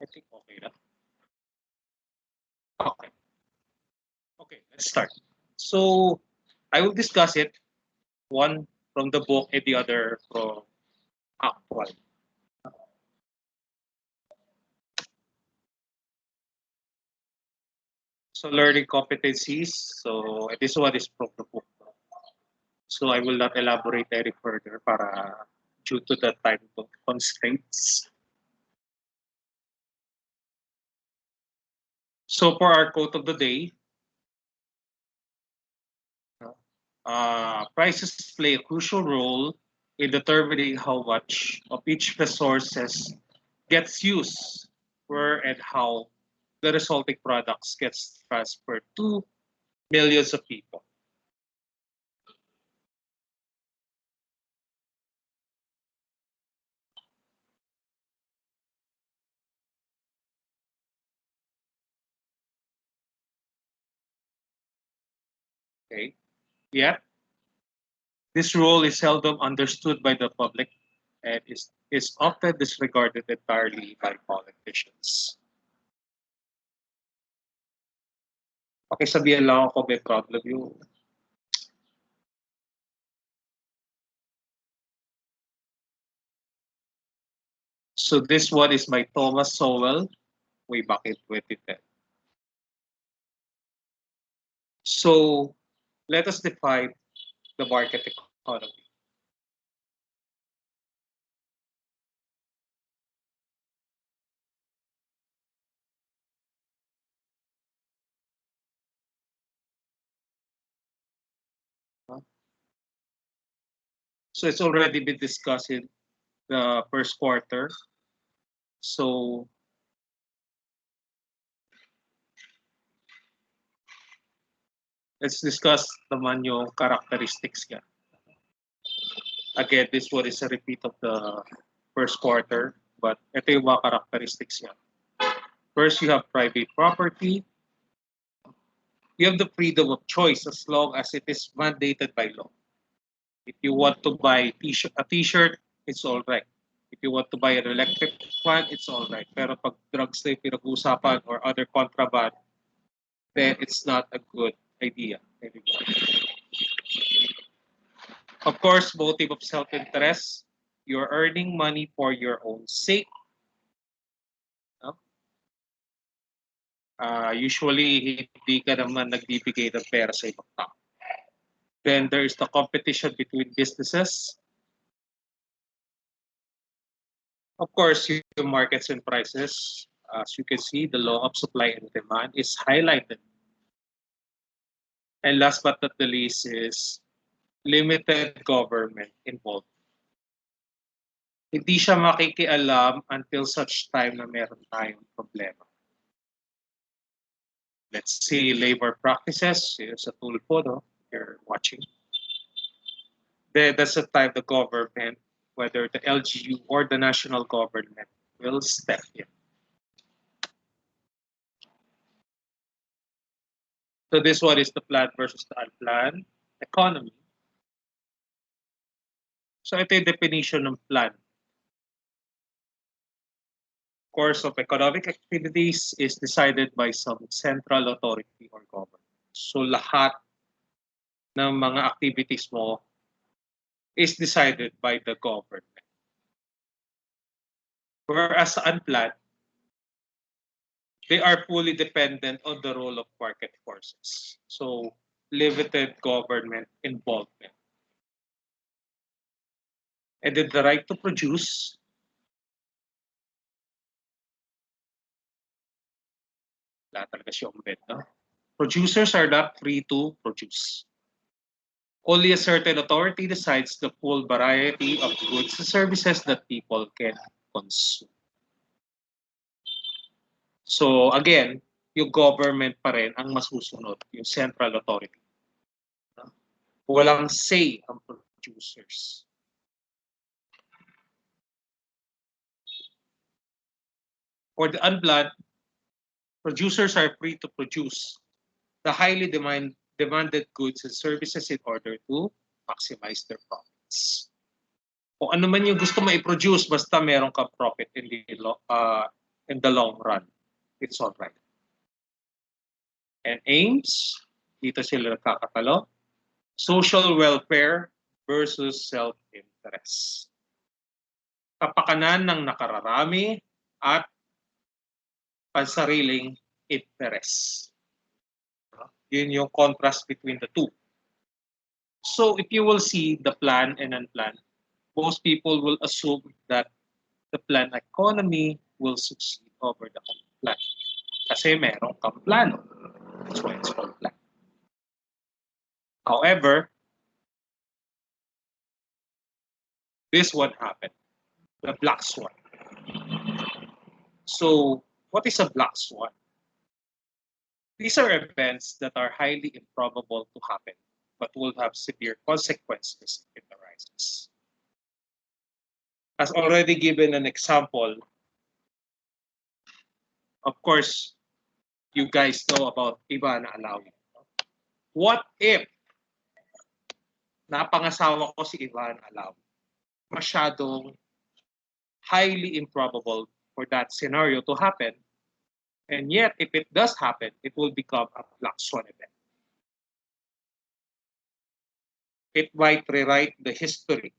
I think okay na. Okay. Okay, let's start. So I will discuss it, one from the book and the other from actual. So learning competencies. So this one is from the book. So I will not elaborate any further para due to the time constraints. So for our quote of the day, prices play a crucial role in determining how much of each resources gets used, where and how the resulting products gets transferred to millions of people. Okay. Yet, this role is seldom understood by the public and is often disregarded entirely by politicians. Okay, sabihan lang ako may problem yung so this one is by Thomas Sowell way back in 2010. So let us define the market economy. So it's already been discussed in the first quarter. So let's discuss naman yung characteristics niya. Again, this one is a repeat of the first quarter, but ito yung mga characteristics niya. First, you have private property. You have the freedom of choice as long as it is mandated by law. If you want to buy a t-shirt, it's all right. If you want to buy an electric fan, it's all right. Pero pag drugs na yung pinag-uusapan or other contraband, then it's not a good idea anymore. Of course, motive of self-interest. You're earning money for your own sake. No? Usually, hindi ka naman nagbibigay ng pera sa ibang tao. Then there is the competition between businesses. Of course, yung markets and prices. As you can see, the law of supply and demand is highlighted. And last but not the least is limited government involved. Hindi siya makikialam until such time na meron tayong problema. Let's see labor practices. Here's a tool po, no? You're watching. Then that's the time the government, whether the LGU or the national government, will step in. So this one is the planned versus the unplanned economy. So ito yung definition ng plan. Course of economic activities is decided by some central authority or government. So lahat ng mga activities mo is decided by the government. Whereas unplanned, they are fully dependent on the role of market forces. So limited government involvement. And then the right to produce producers are not free to produce. Only a certain authority decides the full variety of goods and services that people can consume. So again, yung government pa rin ang masusunod, yung central authority. Walang say ang producers. For the unplanned, producers are free to produce the highly demanded goods and services in order to maximize their profits. Kung ano man yung gusto mo i-produce, basta meron ka profit, hindi in the long run, it's all right. And aims, dito sila nagkakatalo, social welfare versus self-interest. Kapakanan ng nakararami at pansariling interest. Yun yung contrast between the two. So if you will see the plan and unplanned, most people will assume that the planned economy will succeed over the unplanned. Kasi meron kang plano. That's why it's called plan. However, this one happened. The black swan. So what is a black swan? These are events that are highly improbable to happen, but will have severe consequences if it arises. As already given an example, of course, you guys know about Ivana Alawi. What if napangasawa ko si Ivana Alawi? Masyadong highly improbable for that scenario to happen. And yet, if it does happen, it will become a black swan event. It might rewrite the history.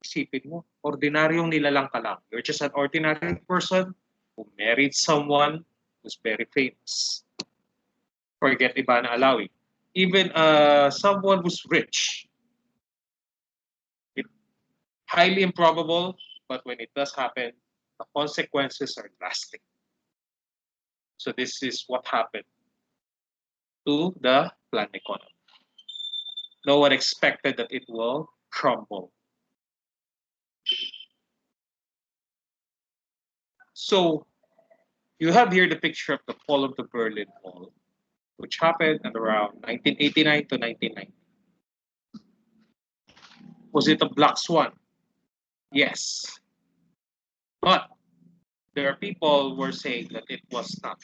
Isipin mo, ordinaryong nilalang ka lang. You're just an ordinary person who married someone who's very famous. Forget Ivana Alawi. Even someone who's rich. It's highly improbable, but when it does happen, the consequences are drastic. So this is what happened to the planned economy. No one expected that it will crumble. So you have here the picture of the fall of the Berlin Wall, which happened at around 1989 to 1990. Was it a black swan? Yes. But there are people who were saying that it was not.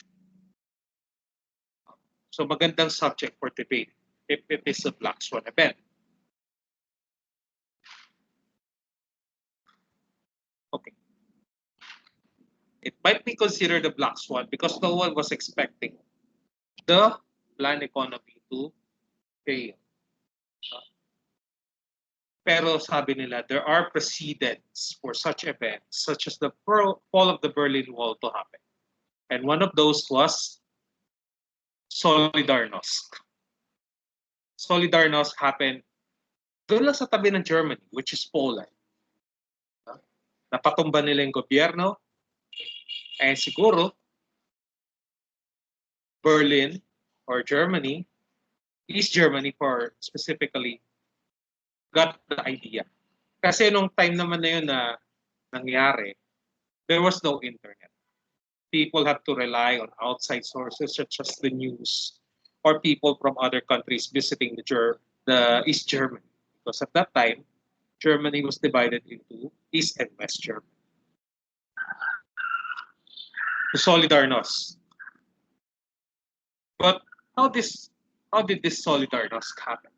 So magandang subject for debate if it is a black swan event. Okay. It might be considered a black swan because no one was expecting the planned economy to fail. Pero sabi nila, there are precedents for such events, such as the fall of the Berlin Wall to happen. And one of those was Solidarnosc. Solidarnosc happened doon lang sa tabi ng Germany, which is Poland. Napatumba nila yung gobyerno. And siguro, Berlin or Germany, East Germany for specifically, got the idea. Kasi nung time naman na yun na nangyari, there was no internet. People have to rely on outside sources such as the news or people from other countries visiting the East Germany. Because at that time, Germany was divided into East and West Germany. The Solidarnosc. But how did this Solidarnosc happen?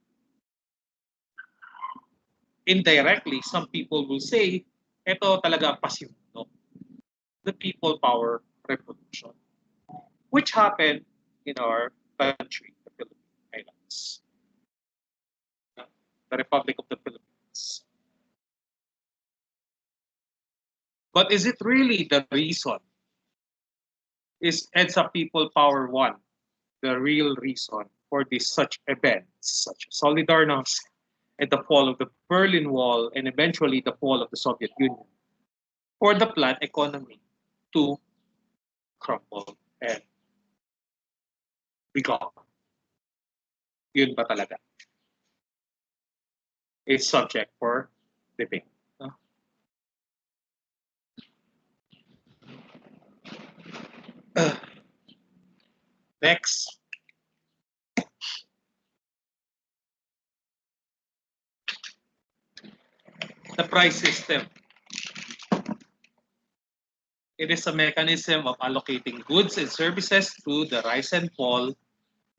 Indirectly, some people will say, ito talaga ang pasimuno. The people power revolution, which happened in our country, the Philippine Islands, the Republic of the Philippines. But is it really the reason? Is EDSA People Power One the real reason for these such events, such as Solidarnosc and the fall of the Berlin Wall and eventually the fall of the Soviet Union, for the planned economy to crumble and be gone? Yun ba talaga? It's subject for debate. Next. The price system. It is a mechanism of allocating goods and services through the rise and fall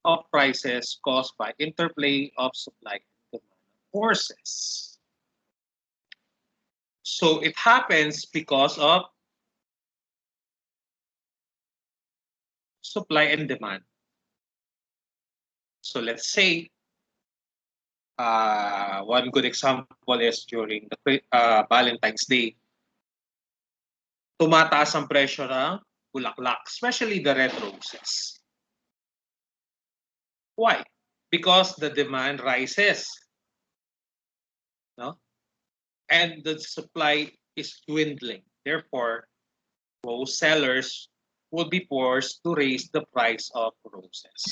of prices caused by interplay of supply and demand forces. So it happens because of supply and demand. So let's say, one good example is during the Valentine's Day, tumataas ang presyo ng bulaklak, especially the red roses. Why? Because the demand rises, no? And the supply is dwindling. Therefore, rose sellers would be forced to raise the price of roses.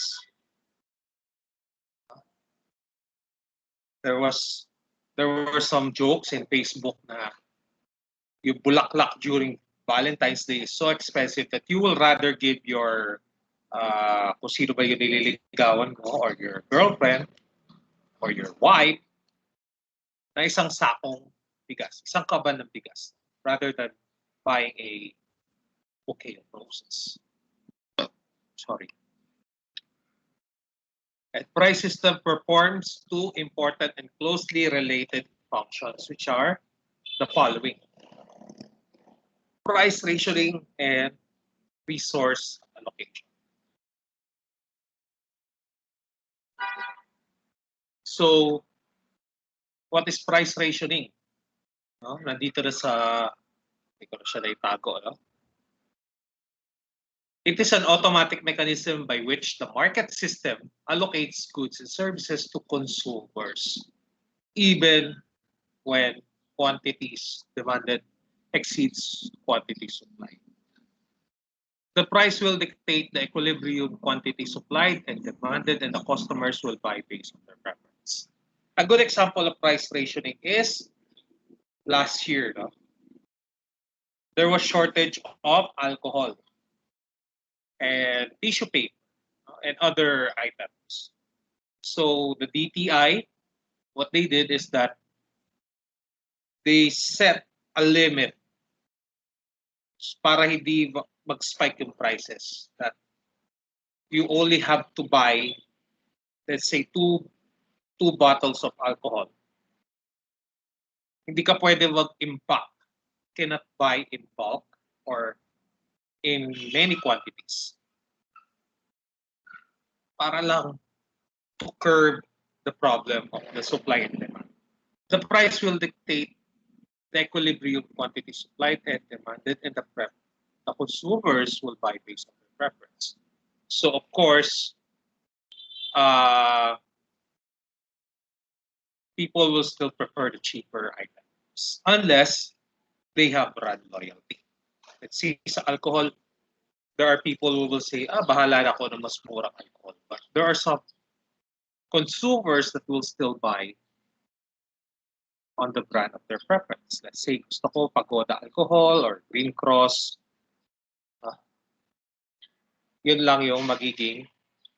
There were some jokes in Facebook na yung bulaklak during Valentine's Day is so expensive that you will rather give your kung sino ba yung nililigawan mo or your girlfriend or your wife na isang sakong bigas, isang kaban ng bigas rather than buying a bouquet of roses. Sorry. And price system performs two important and closely related functions, which are the following: price rationing and resource allocation. So, what is price rationing? No? Nandito na sa, hindi ko na siya naitago, no? It is an automatic mechanism by which the market system allocates goods and services to consumers, even when quantities demanded exceeds quantity supplied. The price will dictate the equilibrium quantity supplied and demanded, and the customers will buy based on their preference. A good example of price rationing is last year. No? There was shortage of alcohol and tissue paper and other items. So the DTI, what they did is that they set a limit para hindi mag-spike yung prices. That you only have to buy, let's say, two bottles of alcohol. Hindi ka pwede mag-impact. Cannot buy in bulk or in many quantities. Para lang to curb the problem of the supply and demand. The price will dictate the equilibrium quantity supplied and demanded, and the consumers will buy based on their preference. So of course, people will still prefer the cheaper items unless they have brand loyalty. Let's see, sa alcohol, there are people who will say, bahala na ako ng mas murang alcohol. But there are some consumers that will still buy on the brand of their preference. Let's say, gusto ko Pagoda alcohol or Green Cross. Yun lang yung magiging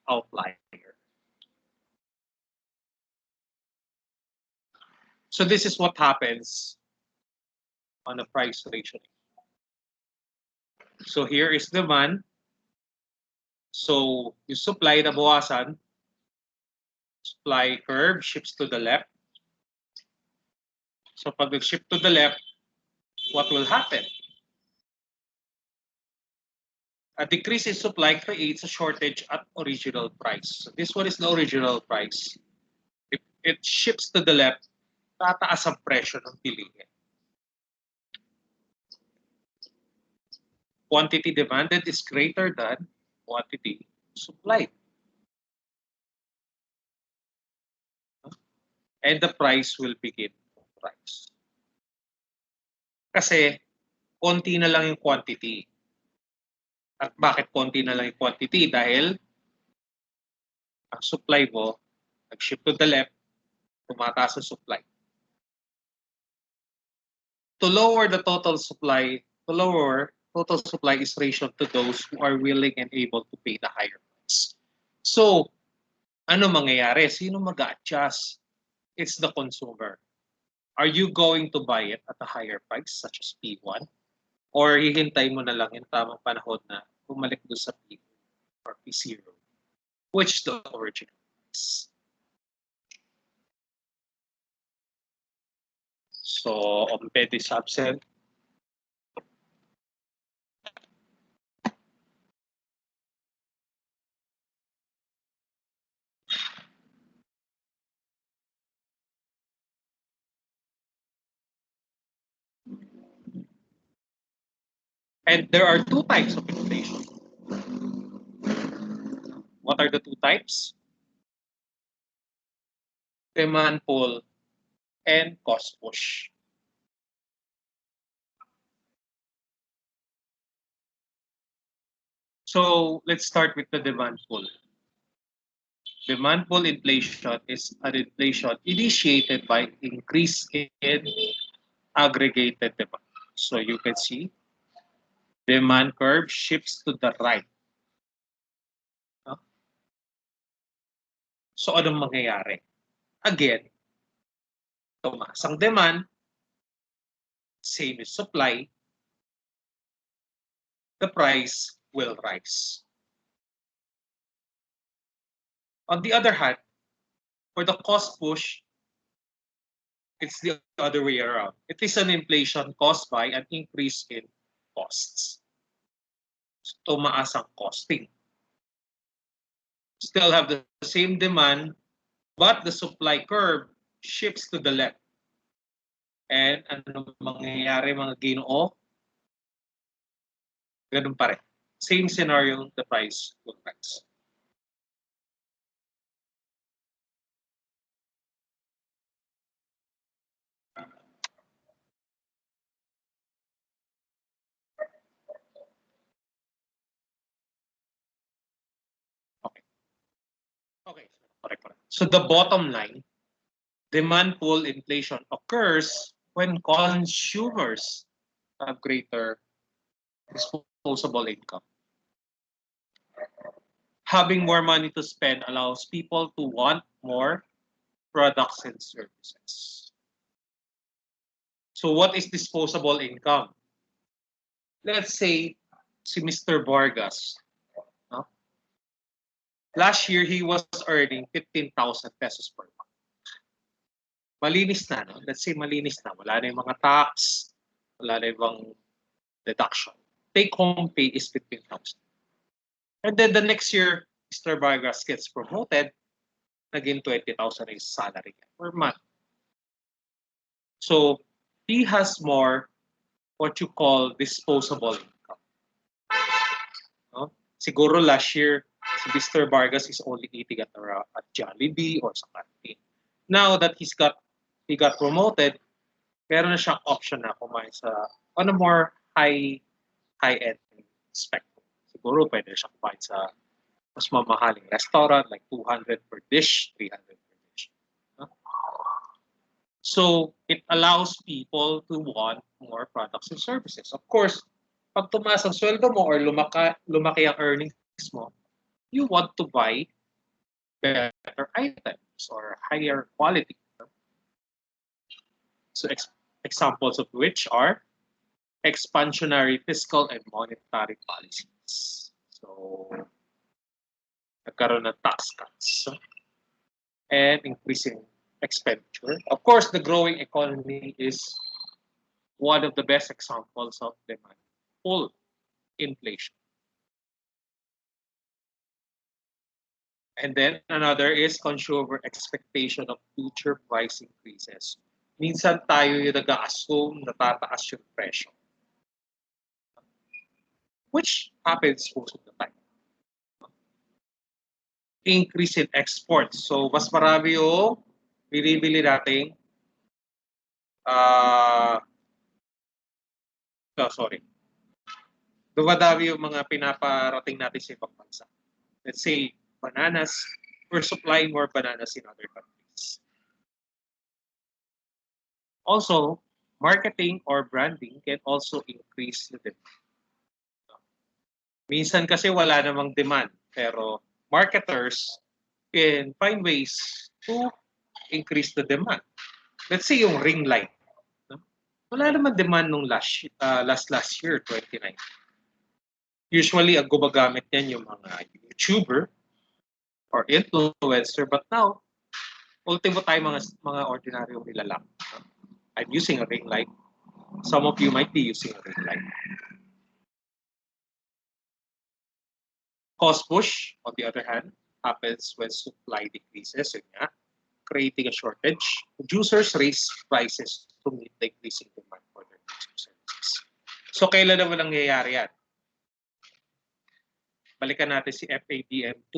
outlier. So this is what happens on a price rationing. So here is demand. So yung supply na bawasan, supply curve shifts to the left. So pag nag-shift to the left, what will happen? A decrease in supply creates a shortage at original price. So this one is the original price. If it shifts to the left, tataas ang presyo ng bilihin. Quantity demanded is greater than quantity supplied. And the price will begin to rise. Kasi, konti na lang yung quantity. At bakit konti na lang yung quantity? Dahil ang supply mo, nag-shift to the left, tumataas ang supply. To lower the total supply, total supply is rationed to those who are willing and able to pay the higher price. So, ano mangyayari? Sino mag-adjust? It's the consumer. Are you going to buy it at a higher price, such as P1? Or hihintay mo na lang yung tamang panahon na bumalik doon sa P2 or P0, which is the original price. So, Omped is absent. And there are two types of inflation. What are the two types? Demand pull and cost push. So let's start with the demand pull. Demand pull inflation is an inflation initiated by increase in aggregated demand. So you can see demand curve shifts to the right. So anong mangyayari? Again, tumaas ang demand, same as supply, the price will rise. On the other hand, for the cost push, it's the other way around. It is an inflation caused by an increase in costs. So, tumaas ang costing. Still have the same demand, but the supply curve shifts to the left. And ano mangyayari mga ginoo? Ganun pa rin. Same scenario, the price will rise. Okay. Okay. Correct. So the bottom line, demand pull inflation occurs when consumers have greater disposable income. Having more money to spend allows people to want more products and services. So what is disposable income? Let's say si Mr. Vargas. No? Last year, he was earning 15,000 pesos per month. Malinis na, no? Let's say malinis na. Wala na yung mga tax, wala na yung deduction. Take-home pay is 15,000. And then the next year, Mr. Vargas gets promoted, naging 20,000 is salary per month. So he has more what you call disposable income. No? Siguro last year, si Mr. Vargas is only eating at Jollibee or sa canteen. Now that he got promoted, meron na siyang option na kumain sa on a more high-end spectrum. Siguro pwede siya kumain sa mas mamahaling restaurant like 200 per dish, 300 per dish. So it allows people to want more products and services. Of course, pag tumaas ang sweldo mo or lumaki ang earnings mo, you want to buy better items or higher quality. So examples of which are expansionary fiscal and monetary policies. So nagkaroon ng tax cuts and increasing expenditure. Of course, the growing economy is one of the best examples of demand pull inflation. And then another is consumer expectation of future price increases. Minsan tayo yung nag-assume na tataas yung presyo. Which happens most of the time. Increase in exports. So, mas marami yung binibili nating dumadami yung mga pinaparating natin sa ibang bansa. Let's say, bananas, we're supplying more bananas in other countries. Also, marketing or branding can also increase the demand. Minsan kasi wala namang demand, pero marketers can find ways to increase the demand. Let's say yung ring light. Wala naman demand nung last year, 2019. Usually, ang gumagamit yan yung mga YouTuber or influencer. But now, ultimo tayo mga ordinaryong nilalang. I'm using a ring light. Some of you might be using a ring light. Cost push, on the other hand, happens when supply decreases, creating a shortage. Producers raise prices to meet the increasing demand for their goods and services. So, kailan naman nangyayari yan? Balikan natin si FADM2,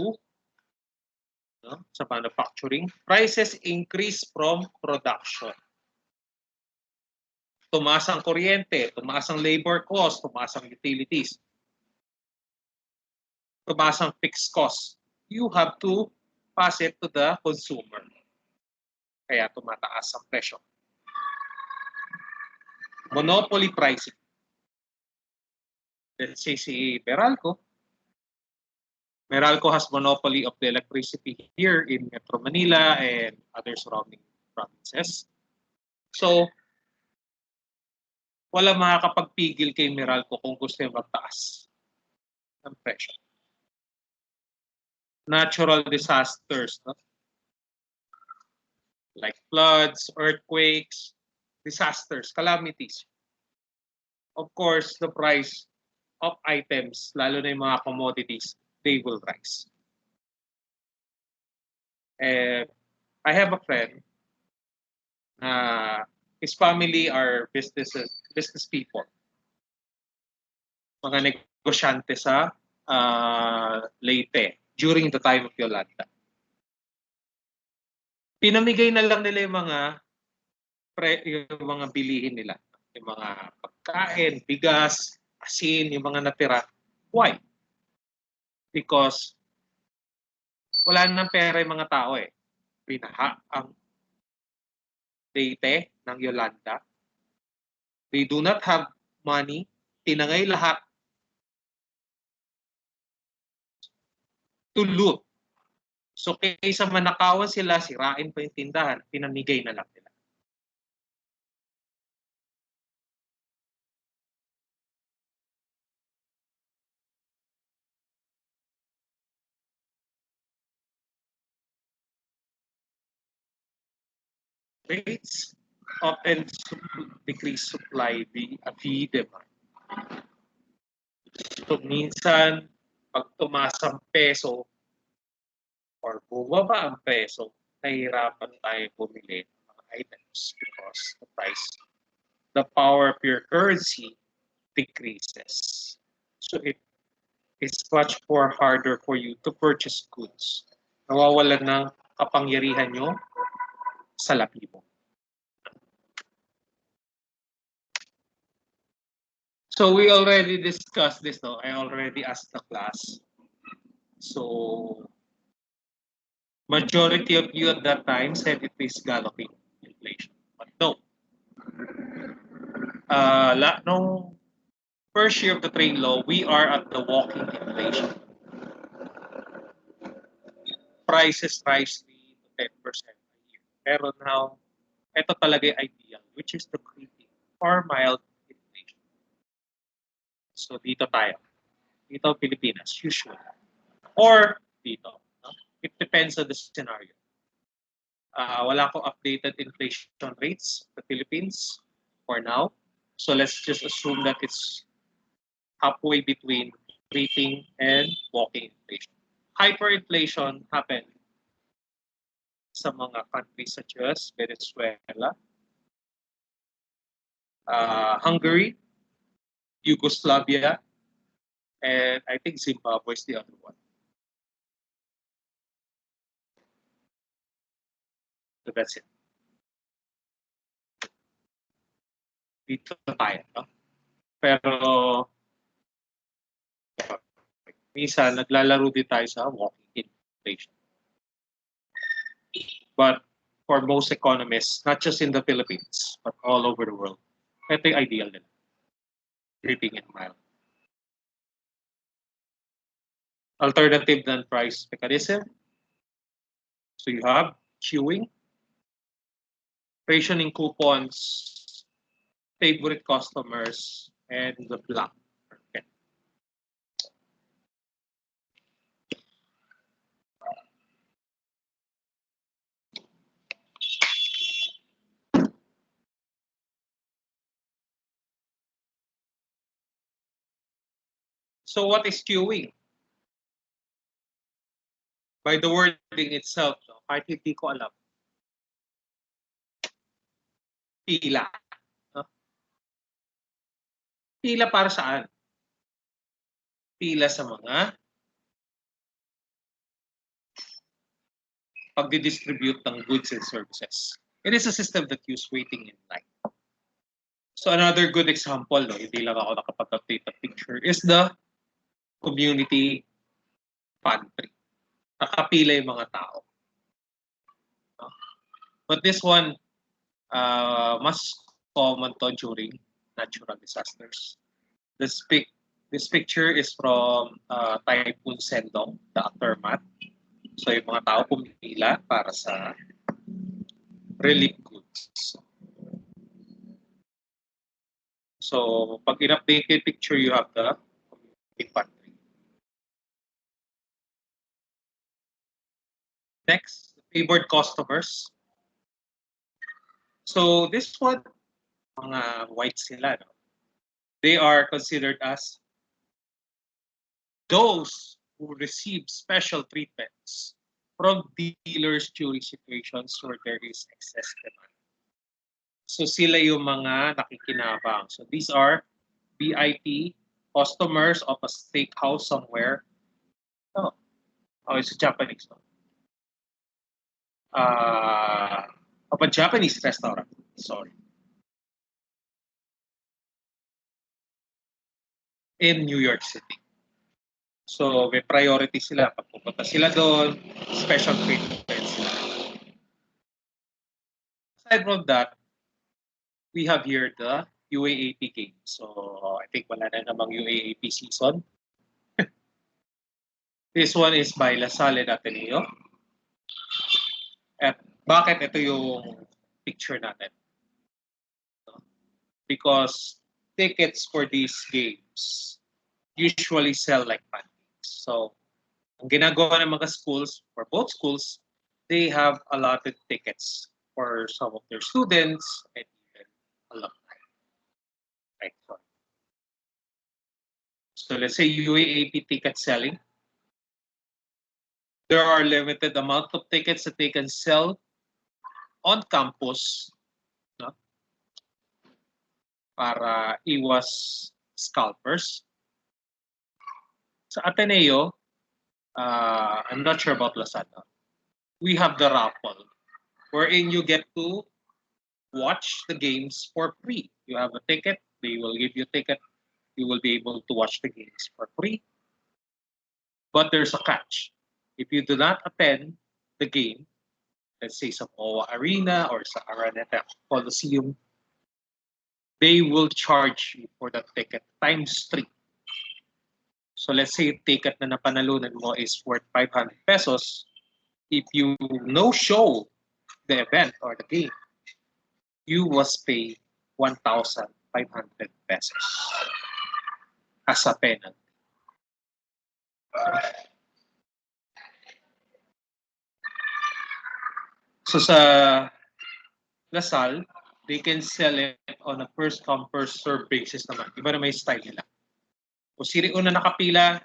no? Sa manufacturing. Prices increase from production. Tumaas ang kuryente, tumaas ang labor cost, tumaas ang utilities, tumaas ang fixed cost. You have to pass it to the consumer. Kaya tumataas ang presyo. Monopoly pricing. Let's say si Meralco. Meralco has monopoly of the electricity here in Metro Manila and other surrounding provinces. So, wala makakapagpigil kay Meralco kung gusto niya magtaas ng presyo. Natural disasters, no? Like floods, earthquakes, disasters, calamities. Of course, the price of items, lalo na yung mga commodities, they will rise. I have a friend, his family are business people. Mga negosyante sa Leyte during the time of Yolanda. Pinamigay na lang nila yung mga bilihin nila. Yung mga pagkain, bigas, asin, yung mga natira. Why? Because wala nang pera yung mga tao eh. Binaha ang Leyte ng Yolanda. They do not have money. Tinangay lahat to loot. So kaysa manakawan sila, sirain pa yung tindahan, pinamigay na lang nila. Rates often decrease supply via demand. So minsan, pag tumaas ang peso or bumaba ang peso, nahihirapan tayo bumili ng mga items because the power of your currency decreases. So it's much more harder for you to purchase goods. Nawawalan ng kapangyarihan nyo sa lapi mo. So we already discussed this, no? I already asked the class. So majority of you at that time said it is galloping inflation. But no. No first year of the trade law, we are at the walking inflation. Prices rise 3 to 10% a year. Pero now, ito talaga yung ideal, which is the creeping or mild inflation. So dito tayo. Dito Pilipinas, usually. Or dito. No? It depends on the scenario. Wala akong updated inflation rates sa Philippines for now. So let's just assume that it's halfway between creeping and walking inflation. Hyperinflation happened sa mga countries such as Venezuela, Hungary, Yugoslavia, and I think Zimbabwe is the other one. So that's it. Dito tayo. No? Pero minsan naglalaro din tayo sa walking inflation. But for most economists, not just in the Philippines, but all over the world, ito yung ideal nila. Creeping and mild. Alternative non-price mechanism. So you have queuing, rationing coupons, favorite customers, and the block. Okay. So what is queuing? By the wording itself, no, kahit hindi ko alam. Pila. No? Pila para saan? Pila sa mga pagdi-distribute ng goods and services. It is a system that use waiting in line. So another good example, no, hindi lang ako nakapag-update ng picture, is the community pantry. Nakapila yung mga tao. No? But this one, mas common to during natural disasters. This picture is from Typhoon Sendong, the aftermath. So yung mga tao pumila para sa relief goods. So pag in-update yung picture, you have the community pantry. Next, favored customers. So this one, mga white sila, no? They are considered as those who receive special treatments from dealers during situations where there is excess demand. So sila yung mga nakikinabang. So these are VIP customers of a steakhouse somewhere. Oh, it's Japanese. No? Of a Japanese restaurant. Sorry. In New York City. So may priority sila. Pag pupunta sila doon, special treatment sila. Aside from that, we have here the UAP Game. So I think wala na namang UAP season. This one is by La Salle Ateneo. At bakit ito yung picture natin? Because tickets for these games usually sell like pancakes. So ang ginagawa ng mga schools, for both schools, they have allotted tickets for some of their students and even alumni. Right. So let's say UAP ticket selling. There are limited amount of tickets that they can sell on campus, no? Para iwas scalpers. Sa Ateneo, I'm not sure about Lazada. We have the raffle, wherein you get to watch the games for free. You have a ticket, they will give you a ticket, you will be able to watch the games for free. But there's a catch. If you do not attend the game, let's say sa MOA Arena or sa Araneta Coliseum, they will charge you for that ticket times 3. So let's say ticket na napanalunan mo is worth 500 pesos. If you no-show the event or the game, you must pay 1,500 pesos as a penalty. So sa Lasal, they can sell it on a first come first serve basis naman. Iba na may style nila. Kung sino una nakapila,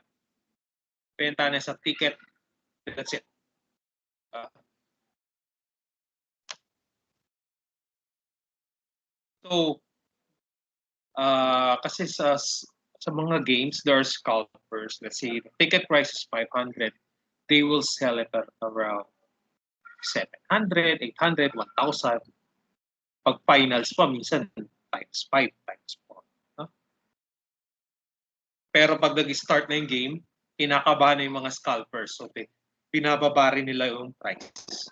benta na sa ticket, that's it. So, kasi sa mga games, there are scalpers. Let's say the ticket price is 500. They will sell it at around 700, 800, 1,000. Pag finals pa, minsan times 5, times 4. No? Pero pag nag-start na yung game, kinakabahan na yung mga scalpers. So, pinababa rin nila yung price.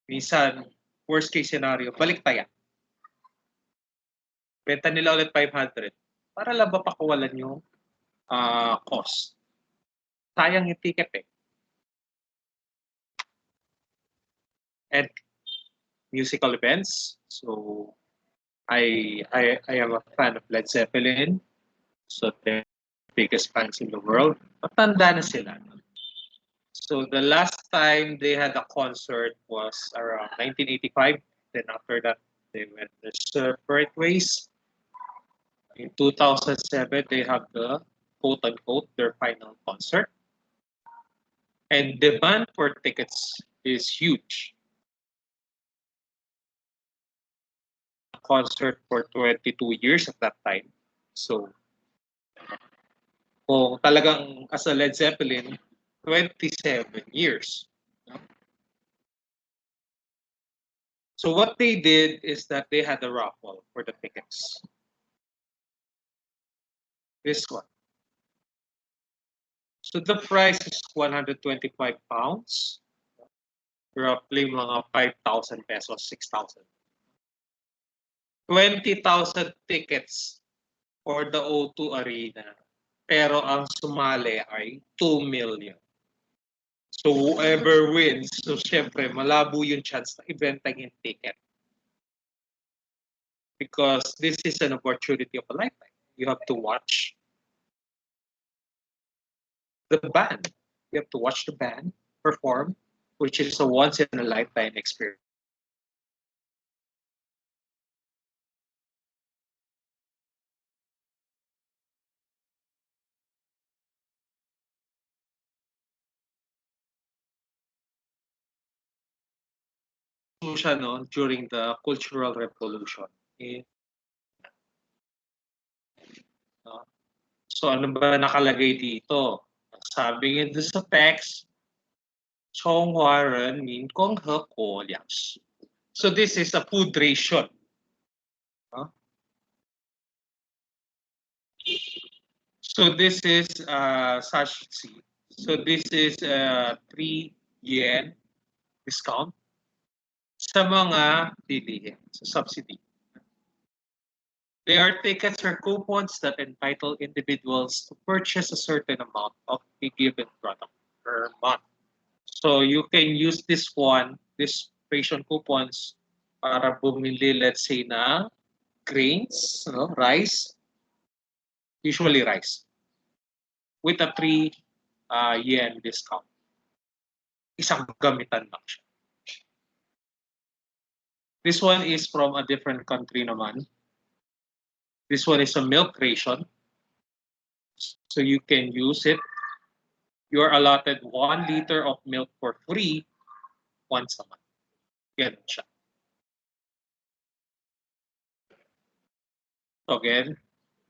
Minsan, worst case scenario, balik tayo. Benta nila ulit 500 para lang mapakawalan yung cost. Sayang yung ticket eh. And musical events. So I am a fan of Led Zeppelin. So they're the biggest fans in the world. Matanda na sila. So the last time they had a concert was around 1985. Then after that, they went their separate ways. In 2007, they have the quote-unquote their final concert. And demand for tickets is huge. concert for 22 years at that time. So, kung talagang as a Led Zeppelin, 27 years. So what they did is that they had a raffle for the tickets. This one. So the price is 125 pounds. Roughly mga 5,000 pesos, 6,000. 20,000 tickets for the O2 Arena. Pero ang sumali ay 2 million. So whoever wins, so syempre malabo yung chance na ibenta yung ticket. Because this is an opportunity of a lifetime. You have to watch the band. You have to watch the band perform, which is a once in a lifetime experience. Siya, no, during the Cultural Revolution. No? So ano ba nakalagay dito? Sabi nga doon sa text, Chonghuaren min kong he ko lias. So this is a food ration. Huh? So this is sashimi. So this is 3 yen discount sa mga bilihin, sa subsidy. They are tickets or coupons that entitle individuals to purchase a certain amount of a given product per month. So you can use this one, this ration coupons, para bumili, let's say, na grains, no, rice, usually rice, with a 3 yen discount. Isang gamitan lang siya. This one is from a different country naman. This one is a milk ration. So you can use it. You're allotted 1 liter of milk for free once a month. Ganun siya. So again,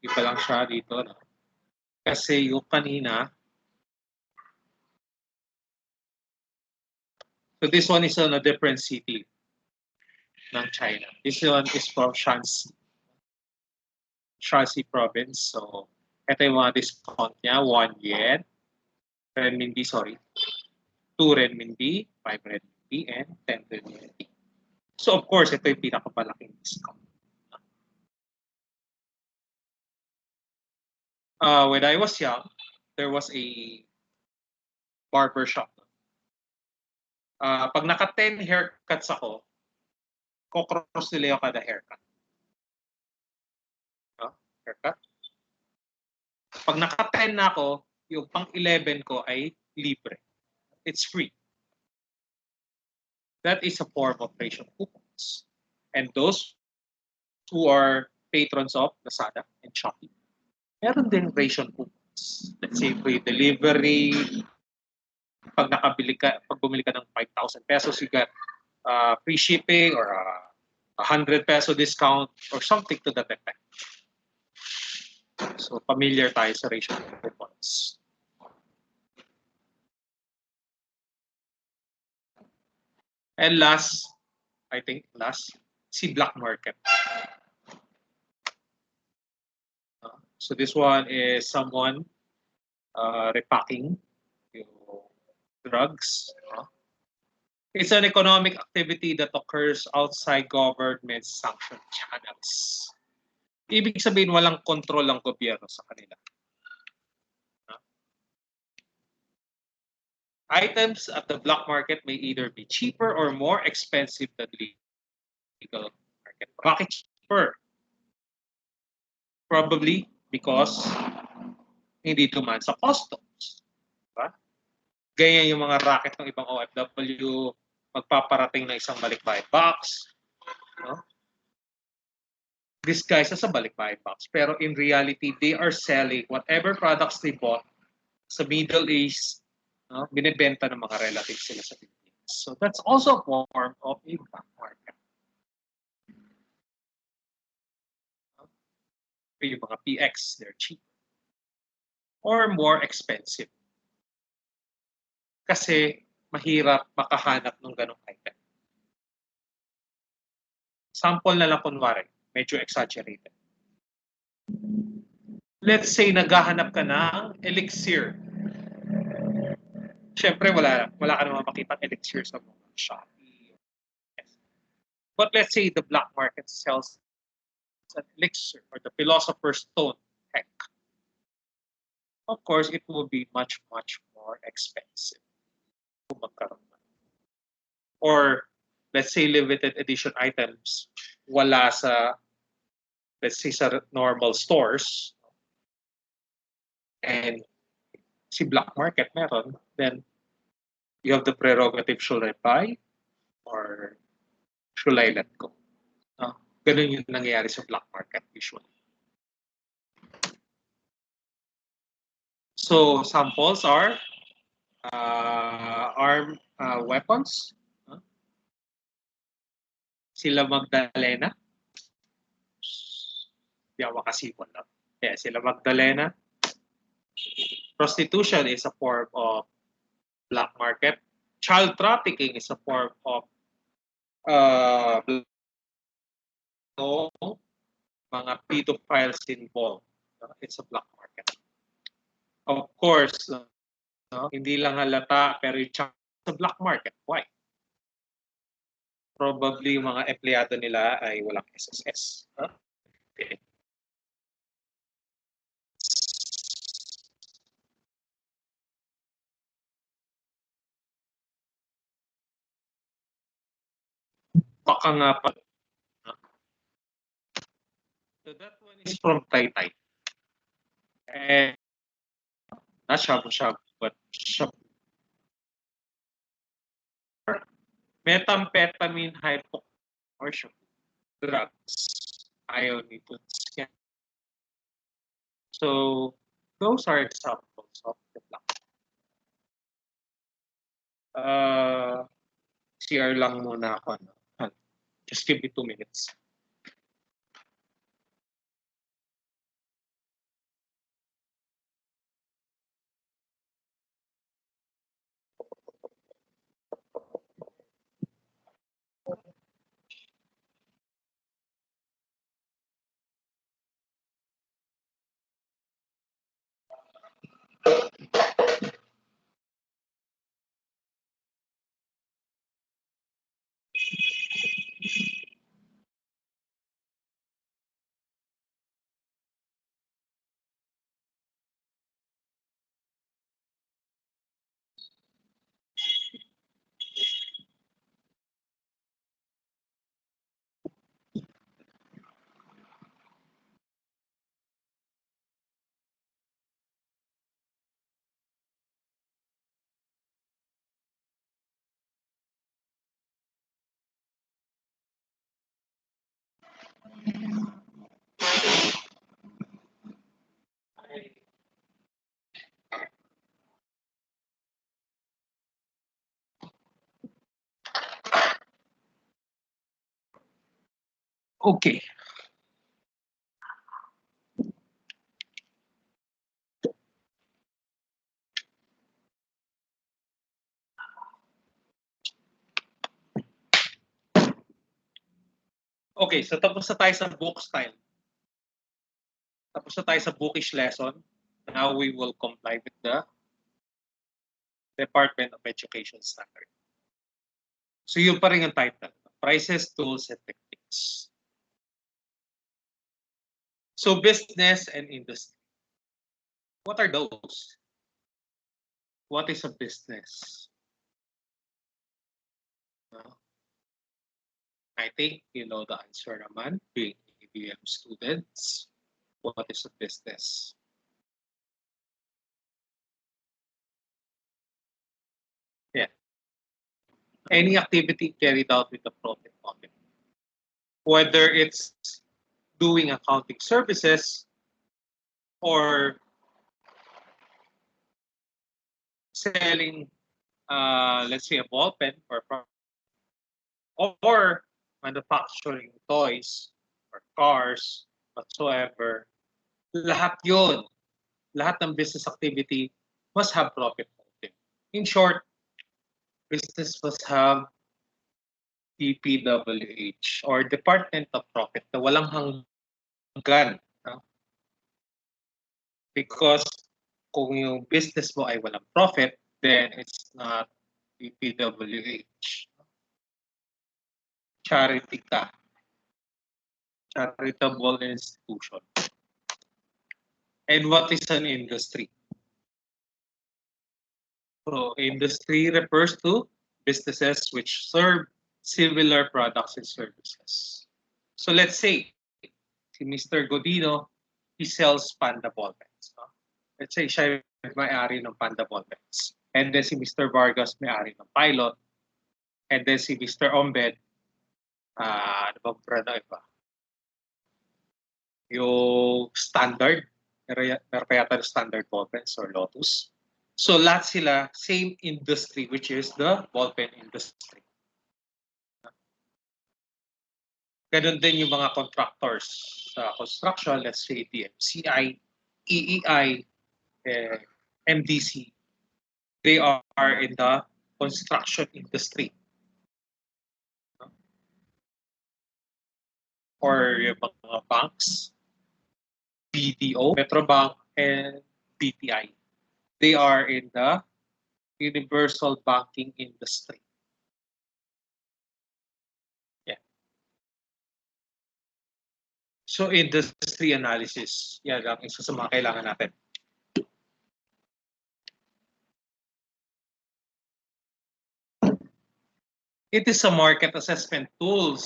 iba lang siya dito. No? Kasi yung kanina, so this one is on a different city ng China. This one is from Shanxi province. So ito yung mga discount niya. 1 yen, renminbi, sorry. 2 renminbi, 5 renminbi, and 10 renminbi. So of course, ito yung pinakamalaking discount. When I was young, there was a barber shop. Pag naka 10 haircuts ako, kukross nila yung kada haircut. Haircut. Pag naka 10 na ako, yung pang 11 ko ay libre. It's free. That is a form of ration coupons. And those who are patrons of Lazada and Shopee, meron din ration coupons. Let's say free delivery. Pag bumili ka ng 5,000 pesos, you get free shipping or 100 peso discount or something to that effect. So familiar tayo sa ration coupons. And last, si black market. So this one is someone repacking drugs. It's an economic activity that occurs outside government sanctioned channels. Ibig sabihin, walang kontrol ang gobyerno sa kanila. Items at the black market may either be cheaper or more expensive than the legal market. Bakit cheaper? Probably because hindi duman sa customs. Diba? Ganyan yung mga racket ng ibang OFW, magpaparating ng isang balikbayan box. No? Disguised as a balikbayan box. Pero in reality, they are selling whatever products they bought sa Middle East, no? Binibenta ng mga relatives sila sa Pilipinas. So that's also a form of a black market. yung mga PX, they're cheap. Or more expensive. Kasi mahirap makahanap ng ganong item. Sample na lang kunwari, medyo exaggerated. Let's say naghahanap ka ng elixir. Siyempre, wala ka naman makitang elixir sa mga Shopee. But let's say the black market sells an elixir or the philosopher's stone. Heck. Of course, it will be much, much more expensive. Or let's say limited edition items wala sa, let's say, sa normal stores, and si black market meron, then you have the prerogative, should I buy or should I let go? Ganun yung nangyayari sa black market usually. So samples are armed weapons. Sila Magdalena. Di ako makasipon lang. Yeah, sila Magdalena. Prostitution is a form of black market. Child trafficking is a form of mga pedophiles involved. It's a black market. Of course, hindi lang halata pero yung sa black market. Why? Probably yung mga empleyado nila ay walang SSS. Okay. Baka nga pa. So that one is from Taytay. And not shabu-shabu, but shabu. Methamphetamine hypo or shabu. Drugs. Ayaw nito. So those are examples of the black. CR lang muna ako. No? Just give me 2 minutes. Okay. Okay, so tapos na tayo sa book style. Tapos na tayo sa bookish lesson. Now we will comply with the Department of Education standard. So yun pa rin ang title. Prices, tools, and techniques. So business and industry. What are those? What is a business? I think you know the answer naman, being ABM students. What is a business? Yeah. Any activity carried out with a profit motive. Whether it's doing accounting services or selling, let's say, a ball pen or manufacturing toys or cars whatsoever. Lahat yun, lahat ng business activity must have profit motive. In short, business must have DPWH or Department of Profit na walang hanggan. No? Because kung yung business mo ay walang profit, then it's not DPWH. Charity ka. Charitable institution. And what is an industry? So industry refers to businesses which serve similar products and services. So let's say si Mr. Godino, he sells Panda ball pens. No? Let's say siya may-ari ng Panda ball pens. And then si Mr. Vargas may-ari ng Pilot. And then si Mr. Ombed, ano bang brand na iba? Yung Standard, meron pa yata Standard ball pens or Lotus. So lahat sila, same industry, which is the ballpen industry. Ganun din yung mga contractors sa construction, let's say DMCI, EEI, MDC. They are in the construction industry. Or yung mga banks, BDO, Metrobank, and BPI. They are in the universal banking industry. Yeah. So industry analysis, yan lang isa sa mga kailangan natin. It is a market assessment tool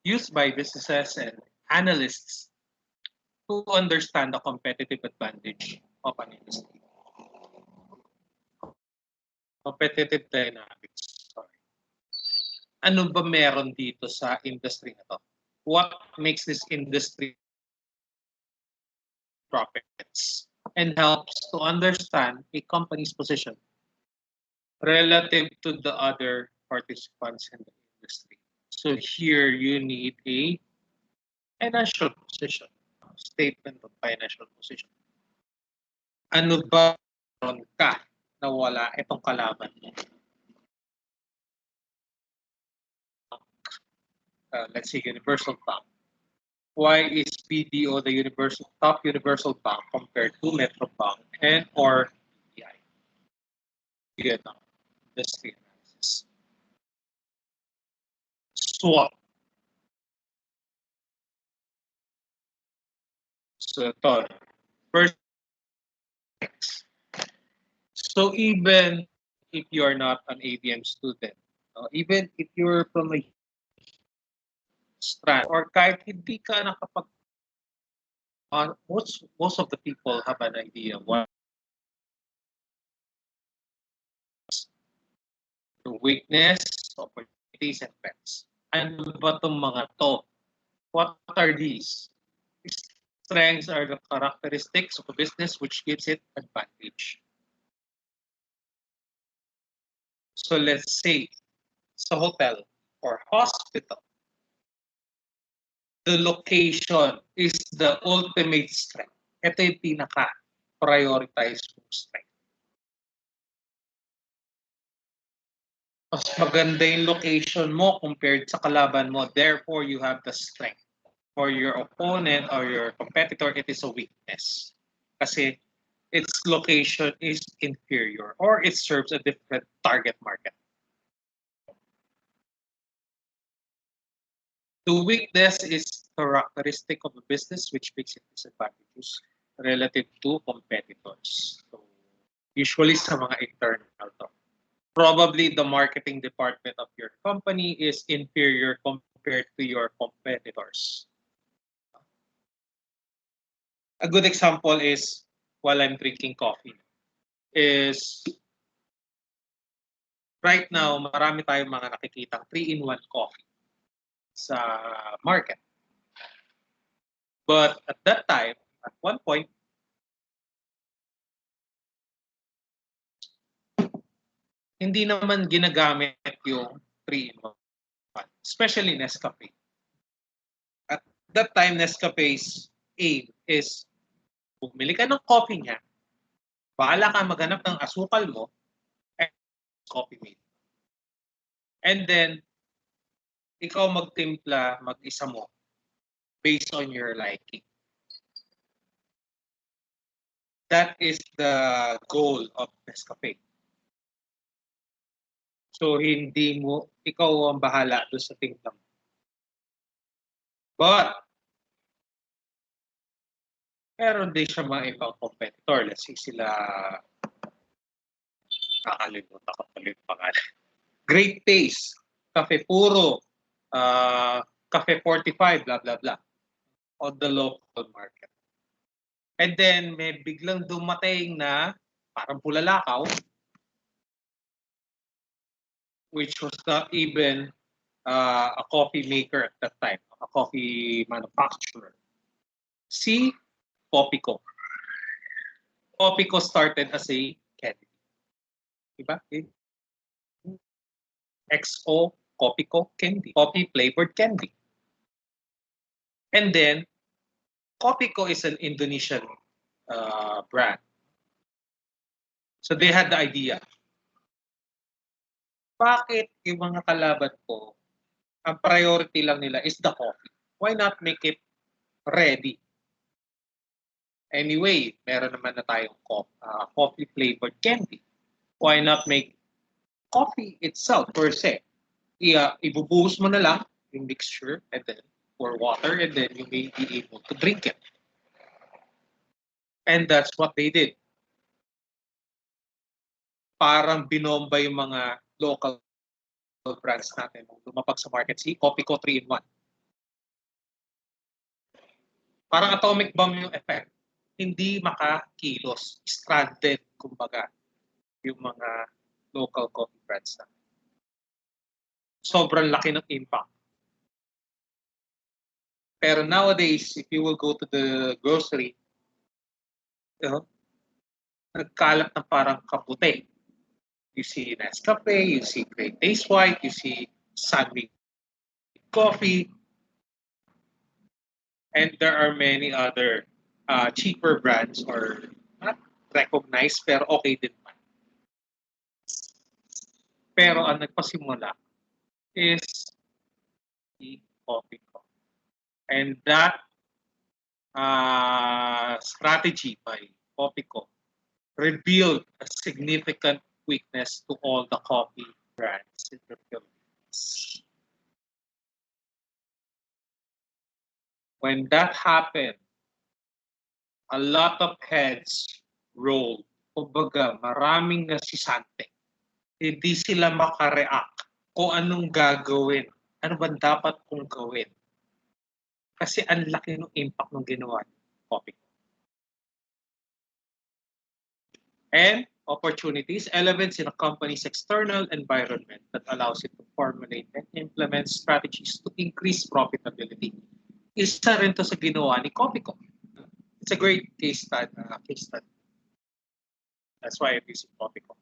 used by businesses and analysts to understand the competitive advantage of an industry. Competitive dynamics. Sorry. Ano ba meron dito sa industry na to? What makes this industry profits and helps to understand a company's position relative to the other participants in the industry. So here you need a financial position, statement of financial position. Ano ba meron ka na wala itong kalaban mo? Let's say Universal Bank. Why is BDO the top universal bank compared to Metro Bank and or BPI? Yun ang industry analysis. Swan. So ito, first, so even if you are not an ABM student, even if you're from a strand or kahit hindi ka nakapag most of the people have an idea what the weakness, opportunities, and threats. Ano ba itong mga to? What are these? Strengths are the characteristics of a business which gives it advantage. So let's say sa hotel or hospital, the location is the ultimate strength. Ito yung pinaka-prioritized strength. Mas maganda yung location mo compared sa kalaban mo. Therefore, you have the strength. For your opponent or your competitor, it is a weakness. Kasi its location is inferior or it serves a different target market. The weakness is characteristic of a business which makes it disadvantageous relative to competitors. So, usually sa mga internal to. Probably the marketing department of your company is inferior compared to your competitors. A good example is while I'm drinking coffee is right now marami tayong mga nakikitang 3-in-1 coffee sa market. But at that time, at one point, hindi naman ginagamit yung 3-in-1, especially Nescafe. At that time, Nescafes aim is bumili ka ng coffee niya, bahala ka maghanap ng asukal mo, and coffee made. And then, ikaw magtimpla mag-isa mo based on your liking. That is the goal of Nescafe. So, hindi mo, ikaw ang bahala doon sa timpla mo. But, meron din siya mga ibang competitor. Let's say sila, nakalimutan ko tuloy yung pangalan. Great Taste, Cafe Puro, Cafe 45, blah, blah, blah. On the local market. And then, may biglang dumating na parang Bulalakaw, which was not even a coffee maker at that time, a coffee manufacturer. Si Popico. Popico started as a candy. Diba? XO Popico candy. Coffee flavored candy. And then, Popico is an Indonesian brand. So they had the idea. Bakit yung mga kalaban ko, ang priority lang nila is the coffee? Why not make it ready? Anyway, meron naman na tayong coffee flavored candy. Why not make coffee itself per se? Ibubuhos mo na lang yung mixture and then pour water and then you may be able to drink it. And that's what they did. Parang binomba yung mga local brands natin nung lumapag sa market. Si Popico 3-in-1. Parang atomic bomb yung effect. Hindi makakilos. Stranded, kumbaga, yung mga local coffee brands na. Sobrang laki ng impact. Pero nowadays, if you will go to the grocery, nagkalat na parang kaputi. You see Nescafe, you see Great Taste White, you see Sunmade Coffee, and there are many other cheaper brands or not recognized pero okay din man. Pero ang nagpasimula is the coffee co. And that strategy by Coffee-Co revealed a significant weakness to all the coffee brands in the Philippines. When that happened, a lot of heads rolled. Kumbaga, maraming nasisante. Hindi sila makareact kung anong gagawin. Ano ba dapat kong gawin? Kasi ang laki ng impact ng ginawa ng Coffee. And opportunities, elements in a company's external environment that allows it to formulate and implement strategies to increase profitability. Isa rin to sa ginawa ni Coffee-Co. It's a great case study. That's why I'm using Coffee-Co.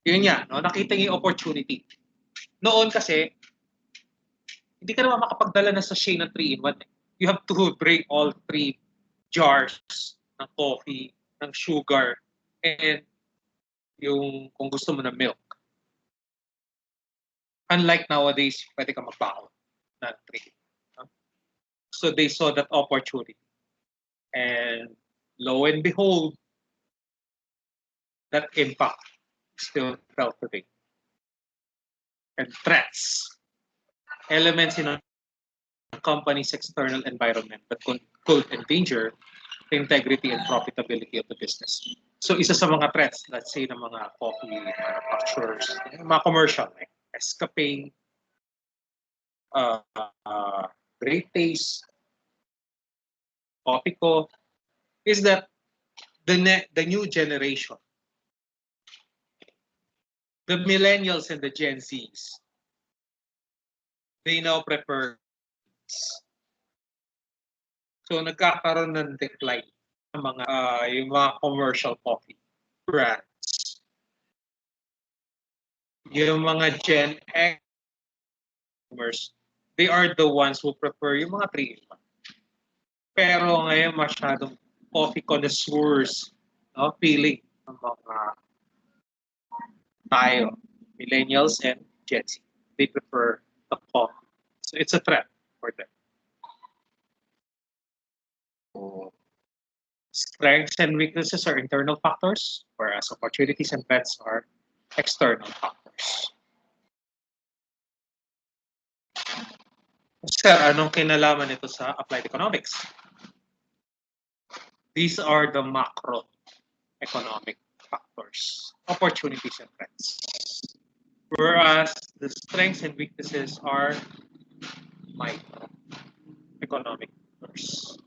Yun nga, no? Nakita niyo yung opportunity. Noon kasi, hindi ka naman makapagdala na sachet ng 3-in-1. You have to bring all 3 jars ng coffee, ng sugar, and yung kung gusto mo na milk. Unlike nowadays, pwede ka magbaon ng 3. So they saw that opportunity. And lo and behold, that impact still felt today. And threats, elements in a company's external environment that could endanger the integrity and profitability of the business. So isa sa mga threats, let's say, ng mga coffee manufacturers, mga commercial, like Nescafe, Great Taste, Popico, is that the new generation, the millennials and the Gen Zs, they now prefer. So nagkakaroon ng decline ng mga yung mga commercial coffee brands. Yung mga Gen X they are the ones who prefer yung mga 3-in-1. Pero ngayon masyadong coffee connoisseurs, no, feeling ng mga tayo, millennials and Gen Z. They prefer the coffee. So it's a threat for them. So, strengths and weaknesses are internal factors, whereas opportunities and threats are external factors. Sir, anong kinalaman nito sa applied economics? These are the macroeconomic factors, opportunities and threats. Whereas the strengths and weaknesses are microeconomic factors.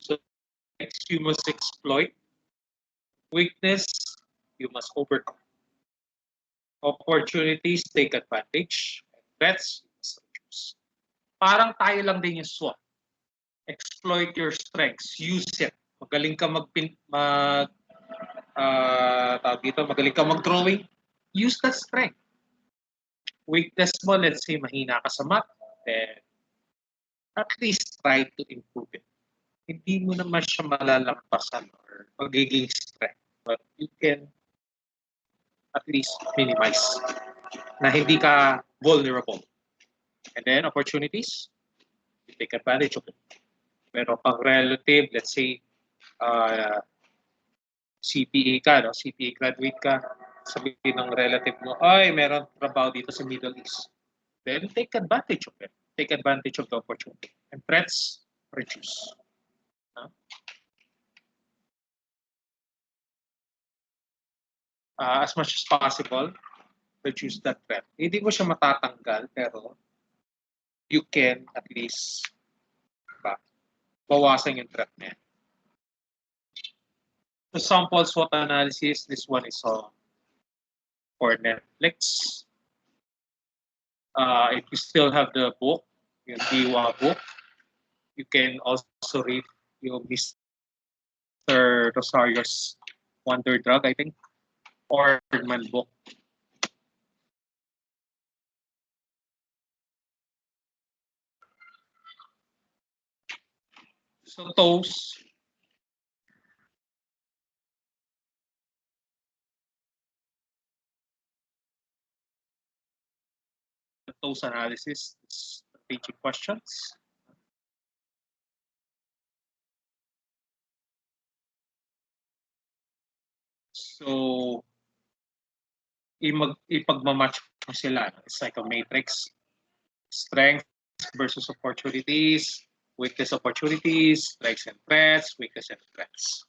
So you must exploit, weakness you must overcome. Opportunities, take advantage, and threats you must reduce. Parang tayo lang din yung Swan. Exploit your strengths, use it. Magaling ka magaling ka mag-drawing, use that strength. Weakness mo, let's say mahina ka sa math, then at least try to improve it. Hindi mo naman siya malalampasan or magiging strength, but you can at least minimize na hindi ka vulnerable. And then opportunities, you take advantage of it. Pero pag relative, let's say, CPA ka, no? CPA graduate ka, sabihin ng relative mo, ay, meron trabaho dito sa Middle East. Then take advantage of it. Take advantage of the opportunity. And threats, reduce. As much as possible, reduce that threat. Hindi mo siya matatanggal, pero you can at least bawasan yung threat niya. The sample SWOT analysis, this one is for Netflix. If you still have the book, yung Diwa book, you can also read yung Mr. Rosario's Wonder Drug, I think, or Birdman book. So those analysis, strategic questions. So, ipagmamatch mo sila. It's like a matrix. Strengths versus opportunities, weakness opportunities, strengths and threats, weakness and threats.